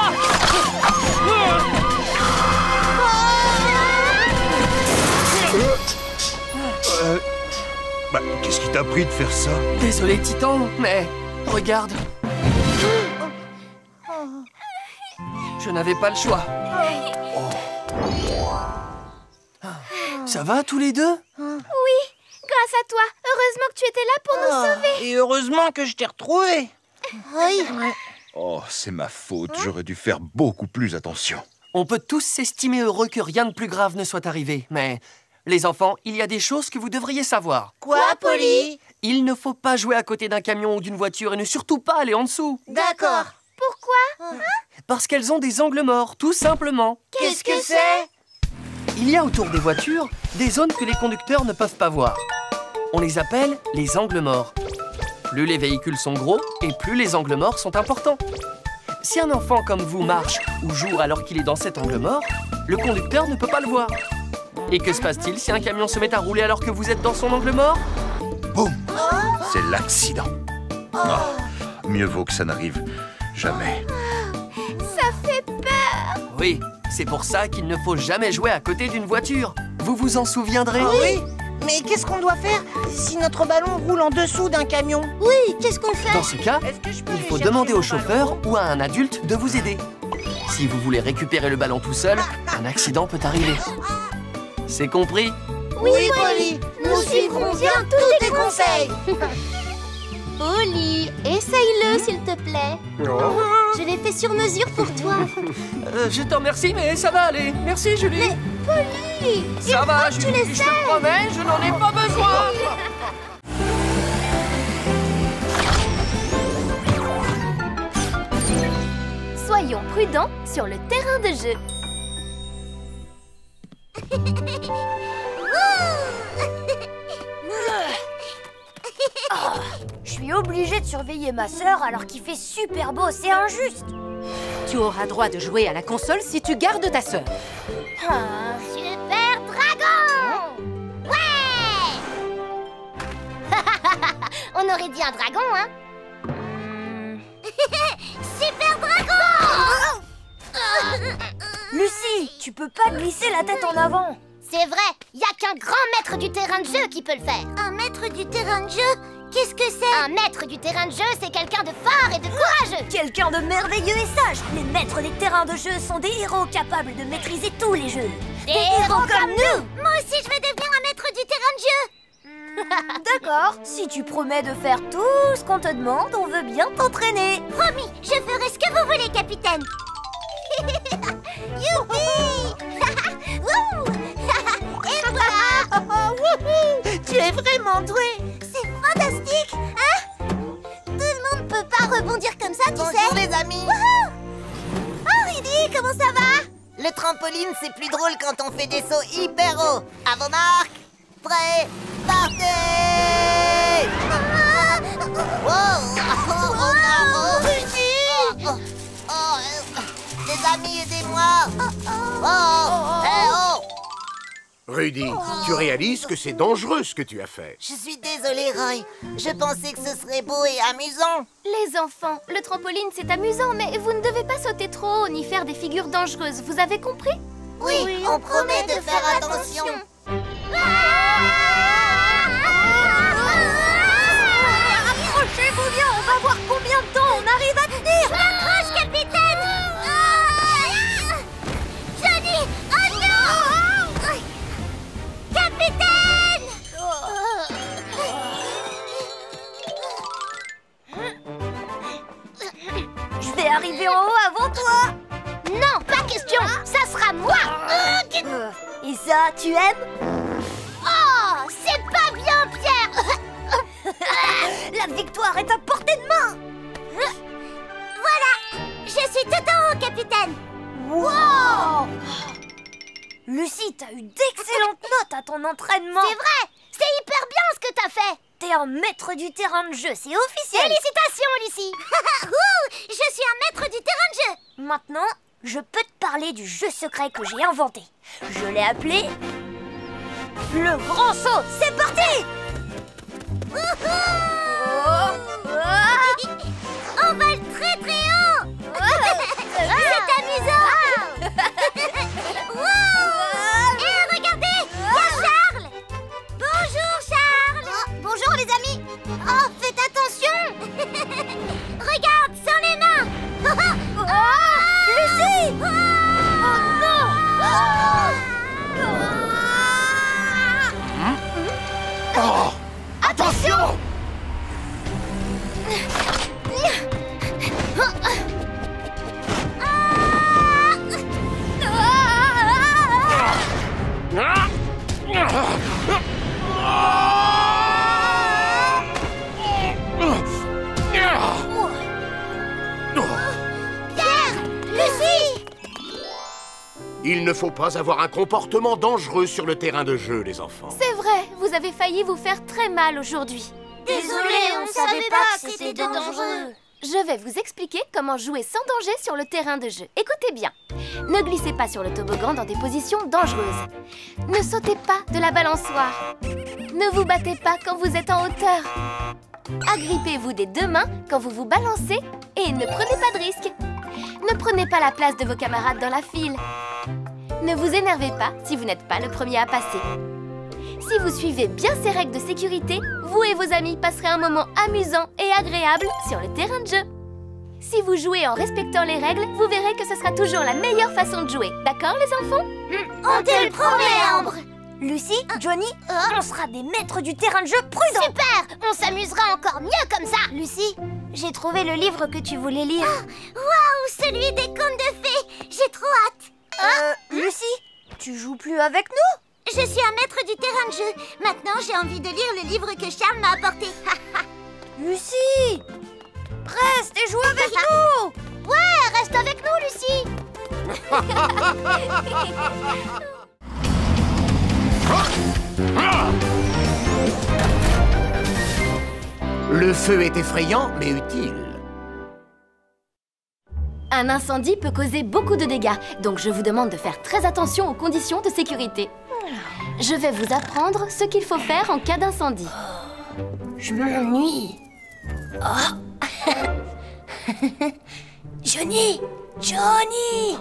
Bah, qu'est-ce qui t'a pris de faire ça? Désolé, Titan, mais regarde. Je n'avais pas le choix. Ça va tous les deux? Oui, grâce à toi. Heureusement que tu étais là pour nous sauver. Et heureusement que je t'ai retrouvé. Oui. Oh, c'est ma faute. J'aurais dû faire beaucoup plus attention. On peut tous s'estimer heureux que rien de plus grave ne soit arrivé. Mais, les enfants, il y a des choses que vous devriez savoir. Quoi, Polly? Il ne faut pas jouer à côté d'un camion ou d'une voiture et ne surtout pas aller en dessous. D'accord. Pourquoi? Parce qu'elles ont des angles morts, tout simplement. Qu'est-ce que c'est? Il y a autour des voitures des zones que les conducteurs ne peuvent pas voir. On les appelle les angles morts. Plus les véhicules sont gros et plus les angles morts sont importants. Si un enfant comme vous marche ou joue alors qu'il est dans cet angle mort, le conducteur ne peut pas le voir. Et que se passe-t-il si un camion se met à rouler alors que vous êtes dans son angle mort? Boum! C'est l'accident. Oh, mieux vaut que ça n'arrive jamais. Ça fait peur. Oui, c'est pour ça qu'il ne faut jamais jouer à côté d'une voiture. Vous vous en souviendrez? Oui. Mais qu'est-ce qu'on doit faire si notre ballon roule en dessous d'un camion? Oui, qu'est-ce qu'on fait? Dans ce cas, il faut demander au chauffeur ou à un adulte de vous aider. Si vous voulez récupérer le ballon tout seul, un accident peut arriver. C'est compris? Oui, Polly. Nous suivrons bien tous tes conseils. Polly, essaye-le s'il te plaît. Je l'ai fait sur mesure pour toi. Je t'en remercie, mais ça va aller. Merci, Julie. Mais Polly, ça va, Julie, je te promets, je n'en ai pas besoin. Soyons prudents sur le terrain de jeu. Je suis obligée de surveiller ma sœur alors qu'il fait super beau, c'est injuste. Tu auras droit de jouer à la console si tu gardes ta sœur. Super dragon! Ouais! On aurait dit un dragon, hein? Super dragon! Lucie, tu peux pas glisser la tête en avant. C'est vrai, y a qu'un grand maître du terrain de jeu qui peut le faire. Un maître du terrain de jeu? Qu'est-ce que c'est? Un maître du terrain de jeu, c'est quelqu'un de fort et de courageux. Quelqu'un de merveilleux et sage. Les maîtres des terrains de jeu sont des héros capables de maîtriser tous les jeux. Des héros comme nous. Moi aussi, je vais devenir un maître du terrain de jeu. D'accord, si tu promets de faire tout ce qu'on te demande, on veut bien t'entraîner. Promis, je ferai ce que vous voulez, capitaine. Youpi! Et voilà! Tu es vraiment doué. C'est fantastique, hein? Tout le monde peut pas rebondir comme ça, tu sais. Bonjour les amis. Oh, Rudy, comment ça va? Le trampoline, c'est plus drôle quand on fait des sauts hyper hauts. À vos marques, prêts, partez! Rudy! Les amis, aidez-moi! Rudy, tu réalises que c'est dangereux ce que tu as fait. Je suis désolée, Roy. Je pensais que ce serait beau et amusant. Les enfants, le trampoline c'est amusant, mais vous ne devez pas sauter trop haut ni faire des figures dangereuses, vous avez compris? Oui, on promet de faire attention. Approchez-vous bien, on va voir combien de temps on arrive à tenir. Je m'approche, capitaine. Johnny, oh non! Capitaine! Je vais arriver en haut avant toi. Non, pas question, ça sera moi. Et ça, tu aimes? Oh, c'est pas bien, Pierre. La victoire est à portée de main. Voilà, je suis tout en haut, capitaine. Wow! Lucie, t'as eu d'excellentes notes à ton entraînement. C'est vrai, c'est hyper bien ce que t'as fait. T'es un maître du terrain de jeu, c'est officiel. Félicitations, Lucie. Je suis un maître du terrain de jeu. Maintenant, je peux te parler du jeu secret que j'ai inventé. Je l'ai appelé le grand saut. C'est parti! On vole très très haut. C'est amusant. Et regardez, il y a Charles. Bonjour Charles. Bonjour les amis. Oh, faites attention. Regarde, sans les mains. Lucie! Oh non. Il ne faut pas avoir un comportement dangereux sur le terrain de jeu, les enfants. C'est vrai, vous avez failli vous faire très mal aujourd'hui. Désolée, on savait pas que c'était dangereux. Je vais vous expliquer comment jouer sans danger sur le terrain de jeu. Écoutez bien. Ne glissez pas sur le toboggan dans des positions dangereuses. Ne sautez pas de la balançoire. Ne vous battez pas quand vous êtes en hauteur. Agrippez-vous des deux mains quand vous vous balancez et ne prenez pas de risques. Ne prenez pas la place de vos camarades dans la file. Ne vous énervez pas si vous n'êtes pas le premier à passer. Si vous suivez bien ces règles de sécurité, vous et vos amis passerez un moment amusant et agréable sur le terrain de jeu. Si vous jouez en respectant les règles, vous verrez que ce sera toujours la meilleure façon de jouer. D'accord, les enfants? On te le promet, Ambre. Lucie, Johnny, on sera des maîtres du terrain de jeu prudents. Super! On s'amusera encore mieux comme ça. Lucie, j'ai trouvé le livre que tu voulais lire. Waouh, celui des contes de fées. J'ai trop hâte. Lucie, tu joues plus avec nous? Je suis un maître du terrain de jeu. Maintenant, j'ai envie de lire le livre que Charles m'a apporté. Lucie, reste et joue avec nous. Ouais, reste avec nous, Lucie. Le feu est effrayant, mais utile. Un incendie peut causer beaucoup de dégâts, donc je vous demande de faire très attention aux conditions de sécurité. Je vais vous apprendre ce qu'il faut faire en cas d'incendie. Je m'ennuie. Johnny! Johnny!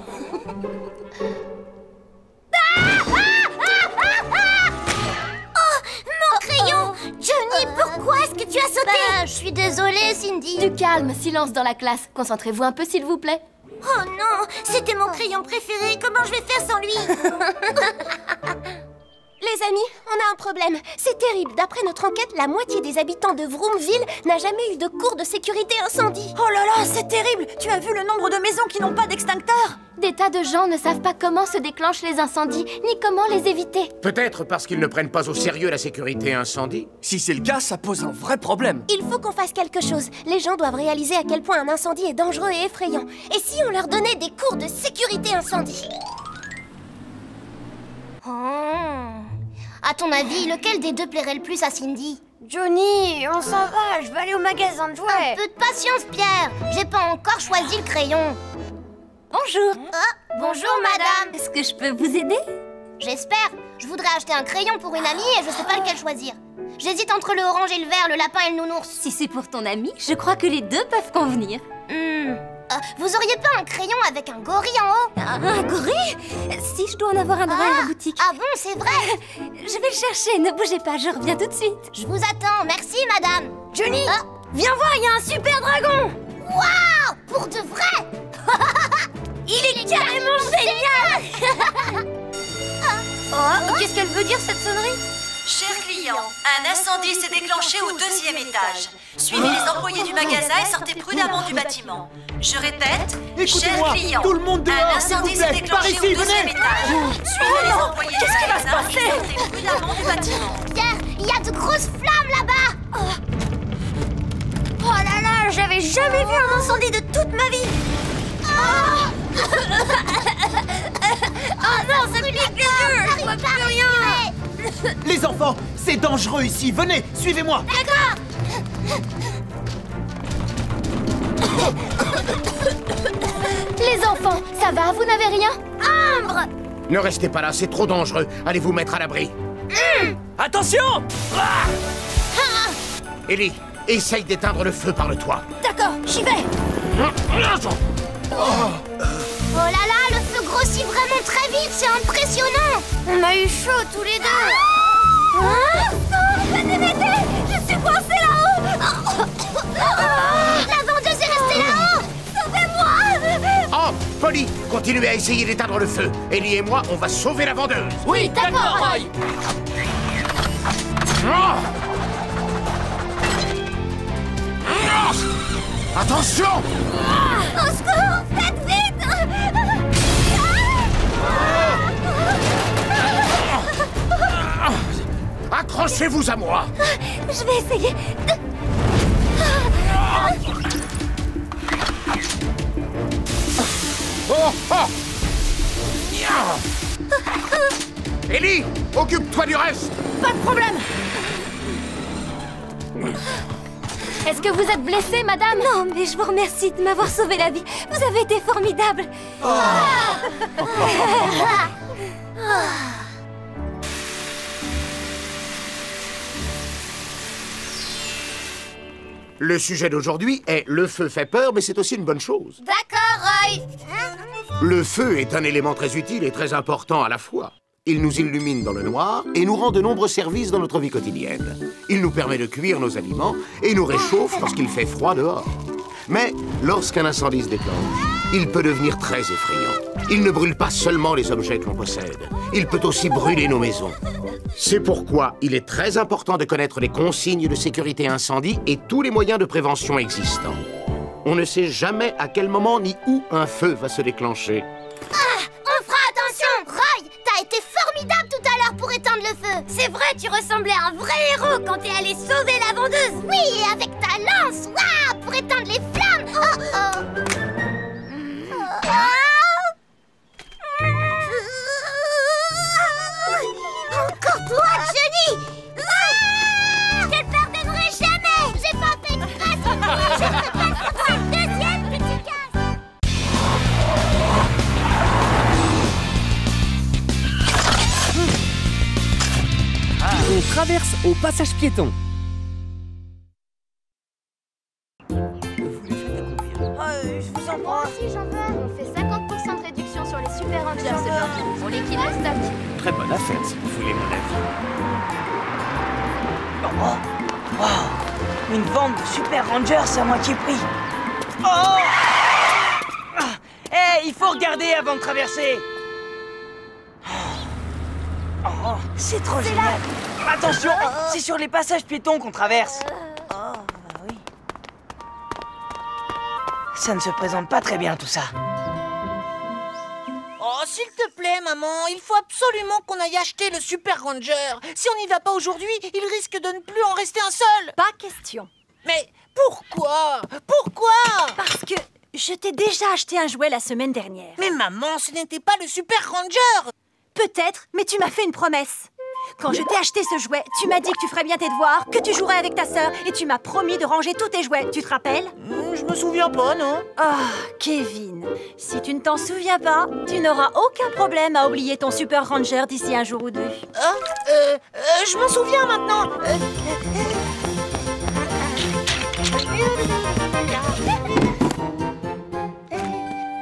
Mon crayon! Johnny, pourquoi est-ce que tu as sauté? Je suis désolée, Cindy. Du calme, silence dans la classe. Concentrez-vous un peu, s'il vous plaît. Oh non, c'était mon crayon préféré. Comment je vais faire sans lui? Les amis, on a un problème. C'est terrible. D'après notre enquête, la moitié des habitants de Vroomville n'a jamais eu de cours de sécurité incendie. Oh là là, c'est terrible. Tu as vu le nombre de maisons qui n'ont pas d'extincteur? Des tas de gens ne savent pas comment se déclenchent les incendies, ni comment les éviter. Peut-être parce qu'ils ne prennent pas au sérieux la sécurité incendie. Si c'est le cas, ça pose un vrai problème. Il faut qu'on fasse quelque chose. Les gens doivent réaliser à quel point un incendie est dangereux et effrayant. Et si on leur donnait des cours de sécurité incendie? À ton avis, lequel des deux plairait le plus à Cindy? Johnny, on s'en va, je vais aller au magasin de jouets. Un peu de patience, Pierre. J'ai pas encore choisi le crayon. Bonjour. Bonjour, madame. Est-ce que je peux vous aider? J'espère. Je voudrais acheter un crayon pour une amie et je sais pas lequel choisir. J'hésite entre le orange et le vert, le lapin et le nounours. Si c'est pour ton ami, je crois que les deux peuvent convenir. Vous auriez pas un crayon avec un gorille en haut? Un gorille? Si, je dois en avoir un dans la boutique. Ah bon, c'est vrai? Je vais le chercher, ne bougez pas, je reviens tout de suite. Je vous attends, merci madame. Johnny, viens voir, il y a un super dragon. Waouh, pour de vrai? Il est carrément génial. Qu'est-ce qu'elle veut dire, cette sonnerie? Chers clients, un incendie s'est déclenché au 2e étage. Suivez les employés du magasin et sortez prudemment du bâtiment. Je répète, chers clients, tout le monde dehors, un incendie s'est déclenché au 2e étage. Suivez les employés du magasin et sortez prudemment du bâtiment. Pierre, il y a de grosses flammes là-bas. Oh là là, j'avais jamais vu un incendie de toute ma vie. Oh non, ça pique les yeux, je vois plus rien. Les enfants, c'est dangereux ici. Venez, suivez-moi. D'accord. Les enfants, ça va, vous n'avez rien? Ambre! Ne restez pas là, c'est trop dangereux. Allez vous mettre à l'abri. Attention! Ellie, essaye d'éteindre le feu par le toit. D'accord, j'y vais. Oh là là, le feu grossit vraiment très vite, c'est impressionnant. On a eu chaud tous les deux. Venez m'aider, je suis coincée là-haut. La vendeuse est restée là-haut. Sauvez-moi. Oh, Polly, continuez à essayer d'éteindre le feu. Ellie et moi, on va sauver la vendeuse. Oui, d'accord, Roy. Attention! Au secours, faites vite. Accrochez-vous à moi. Je vais essayer. Oh, oh. Ellie, occupe-toi du reste. Pas de problème. Est-ce que vous êtes blessée, madame? Non, mais je vous remercie de m'avoir sauvé la vie. Vous avez été formidable. Le sujet d'aujourd'hui est « Le feu fait peur, mais c'est aussi une bonne chose D'accord, Roy. ». Le feu est un élément très utile et très important à la fois. Il nous illumine dans le noir et nous rend de nombreux services dans notre vie quotidienne. Il nous permet de cuire nos aliments et nous réchauffe lorsqu'il fait froid dehors. Mais lorsqu'un incendie se déclenche, il peut devenir très effrayant. Il ne brûle pas seulement les objets que l'on possède, il peut aussi brûler nos maisons. C'est pourquoi il est très important de connaître les consignes de sécurité incendie et tous les moyens de prévention existants. On ne sait jamais à quel moment ni où un feu va se déclencher. On fera attention. Roy, t'as été formidable tout à l'heure pour éteindre le feu. C'est vrai, tu ressemblais à un vrai héros quand t'es allé sauver la vendeuse. Oui, et avec ta lance, waouh, pour éteindre les flammes. Oh oh. Encore toi, Johnny. Je ne pardonnerai jamais. J'ai pas fait exprès. Je te passe pour cette deuxième petit casse. On traverse au passage piéton. Je vous en prends. Si j'en veux. On fait 50% de réduction sur les Super Rangers ce jour. On liquide le stock. Très bonne affaire, si vous voulez mon avis. Oh, wow. Une vente de Super Rangers à moitié prix. Oh il faut regarder avant de traverser. Oh, c'est trop génial. Attention, c'est sur les passages piétons qu'on traverse. Oh, bah oui. Ça ne se présente pas très bien tout ça. Oh, s'il te plaît, maman, il faut absolument qu'on aille acheter le Super Ranger. Si on n'y va pas aujourd'hui, il risque de ne plus en rester un seul. Pas question. Mais pourquoi? Pourquoi? Parce que je t'ai déjà acheté un jouet la semaine dernière. Mais maman, ce n'était pas le Super Ranger. Peut-être, mais tu m'as fait une promesse. Quand je t'ai acheté ce jouet, tu m'as dit que tu ferais bien tes devoirs, que tu jouerais avec ta sœur, et tu m'as promis de ranger tous tes jouets. Tu te rappelles? Je me souviens pas, non? Oh, Kevin, si tu ne t'en souviens pas, tu n'auras aucun problème à oublier ton Super Ranger d'ici un jour ou deux. Je m'en souviens maintenant.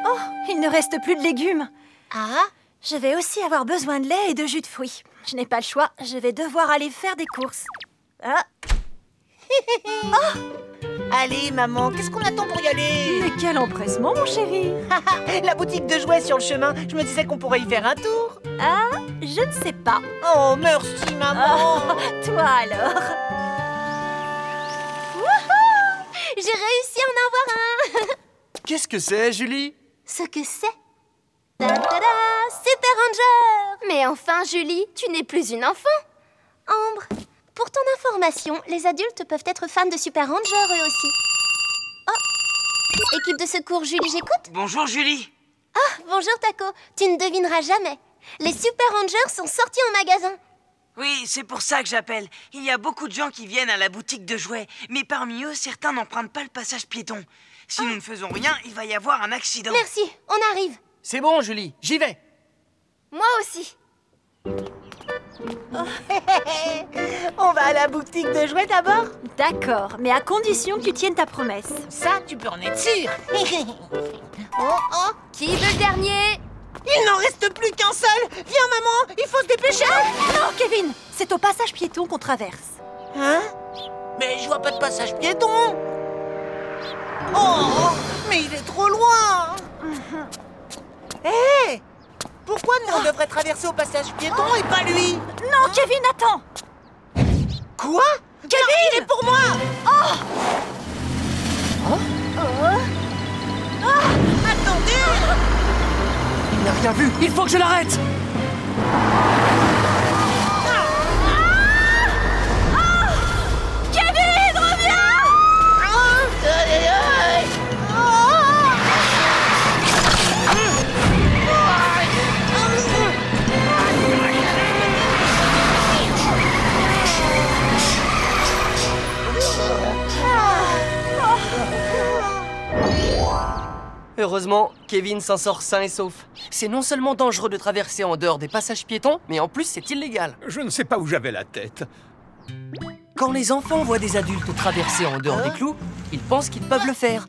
Oh, il ne reste plus de légumes. Ah? Je vais aussi avoir besoin de lait et de jus de fruits. Je n'ai pas le choix, je vais devoir aller faire des courses. Ah. Oh. Allez, maman, qu'est-ce qu'on attend pour y aller? Mais quel empressement, mon chéri. La boutique de jouets sur le chemin, je me disais qu'on pourrait y faire un tour. Ah, je ne sais pas. Oh, merci, maman. Oh, toi alors. Wouhou! J'ai réussi à en avoir un. Qu'est-ce que c'est, Julie? Ce que c'est? Ta-da-da! Super Ranger! Mais enfin, Julie, tu n'es plus une enfant. Ambre, pour ton information, les adultes peuvent être fans de Super Ranger eux aussi. Oh! Équipe de secours, Julie, j'écoute? Bonjour, Julie. Ah, bonjour, Taco. Tu ne devineras jamais. Les Super Rangers sont sortis en magasin. Oui, c'est pour ça que j'appelle. Il y a beaucoup de gens qui viennent à la boutique de jouets, mais parmi eux, certains n'empruntent pas le passage piéton. Si nous ne faisons rien, il va y avoir un accident. Merci, on arrive. C'est bon, Julie, j'y vais. Moi aussi. On va à la boutique de jouets d'abord? D'accord, mais à condition que tu tiennes ta promesse. Ça, tu peux en être sûr. Oh. Qui veut le dernier? Il n'en reste plus qu'un seul. Viens, maman, il faut se dépêcher. Non, Kevin, c'est au passage piéton qu'on traverse. Hein? Mais je vois pas de passage piéton. Oh, mais il est trop loin. Hé! Pourquoi nous, on devrait traverser au passage piéton et pas lui? Non, Kevin, attends! Quoi? Kevin, il est pour moi! Attendez! Il n'a rien vu, il faut que je l'arrête! Kevin, reviens! Heureusement, Kevin s'en sort sain et sauf. C'est non seulement dangereux de traverser en dehors des passages piétons, mais en plus c'est illégal. Je ne sais pas où j'avais la tête. Quand les enfants voient des adultes traverser en dehors des clous, ils pensent qu'ils peuvent le faire.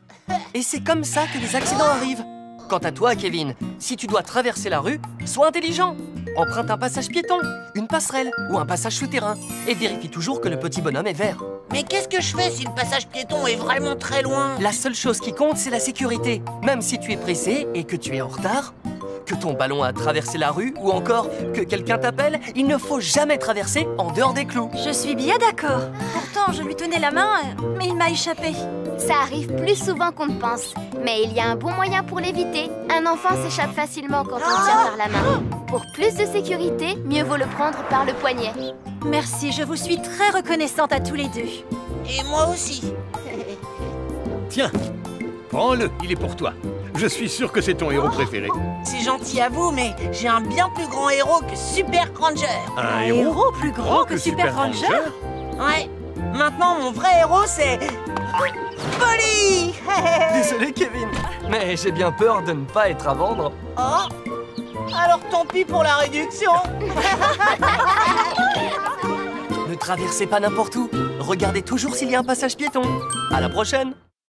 Et c'est comme ça que les accidents arrivent. Quant à toi, Kevin, si tu dois traverser la rue, sois intelligent. Emprunte un passage piéton, une passerelle ou un passage souterrain. Et vérifie toujours que le petit bonhomme est vert. Mais qu'est-ce que je fais si le passage piéton est vraiment très loin? La seule chose qui compte, c'est la sécurité. Même si tu es pressé et que tu es en retard, que ton ballon a traversé la rue ou encore que quelqu'un t'appelle, il ne faut jamais traverser en dehors des clous. Je suis bien d'accord. Pourtant, je lui tenais la main, mais il m'a échappé. Ça arrive plus souvent qu'on ne pense, mais il y a un bon moyen pour l'éviter. Un enfant s'échappe facilement quand on tient par la main. Pour plus de sécurité, mieux vaut le prendre par le poignet. Merci, je vous suis très reconnaissante à tous les deux. Et moi aussi. Tiens, prends-le, il est pour toi. Je suis sûr que c'est ton héros préféré. C'est gentil à vous, mais j'ai un bien plus grand héros que Super Ranger. Un héros plus grand que Super Ranger? Ouais. Maintenant, mon vrai héros, c'est... Polly. Désolé, Kevin, mais j'ai bien peur de ne pas être à vendre. Oh. Alors tant pis pour la réduction. Ne traversez pas n'importe où. Regardez toujours s'il y a un passage piéton. À la prochaine.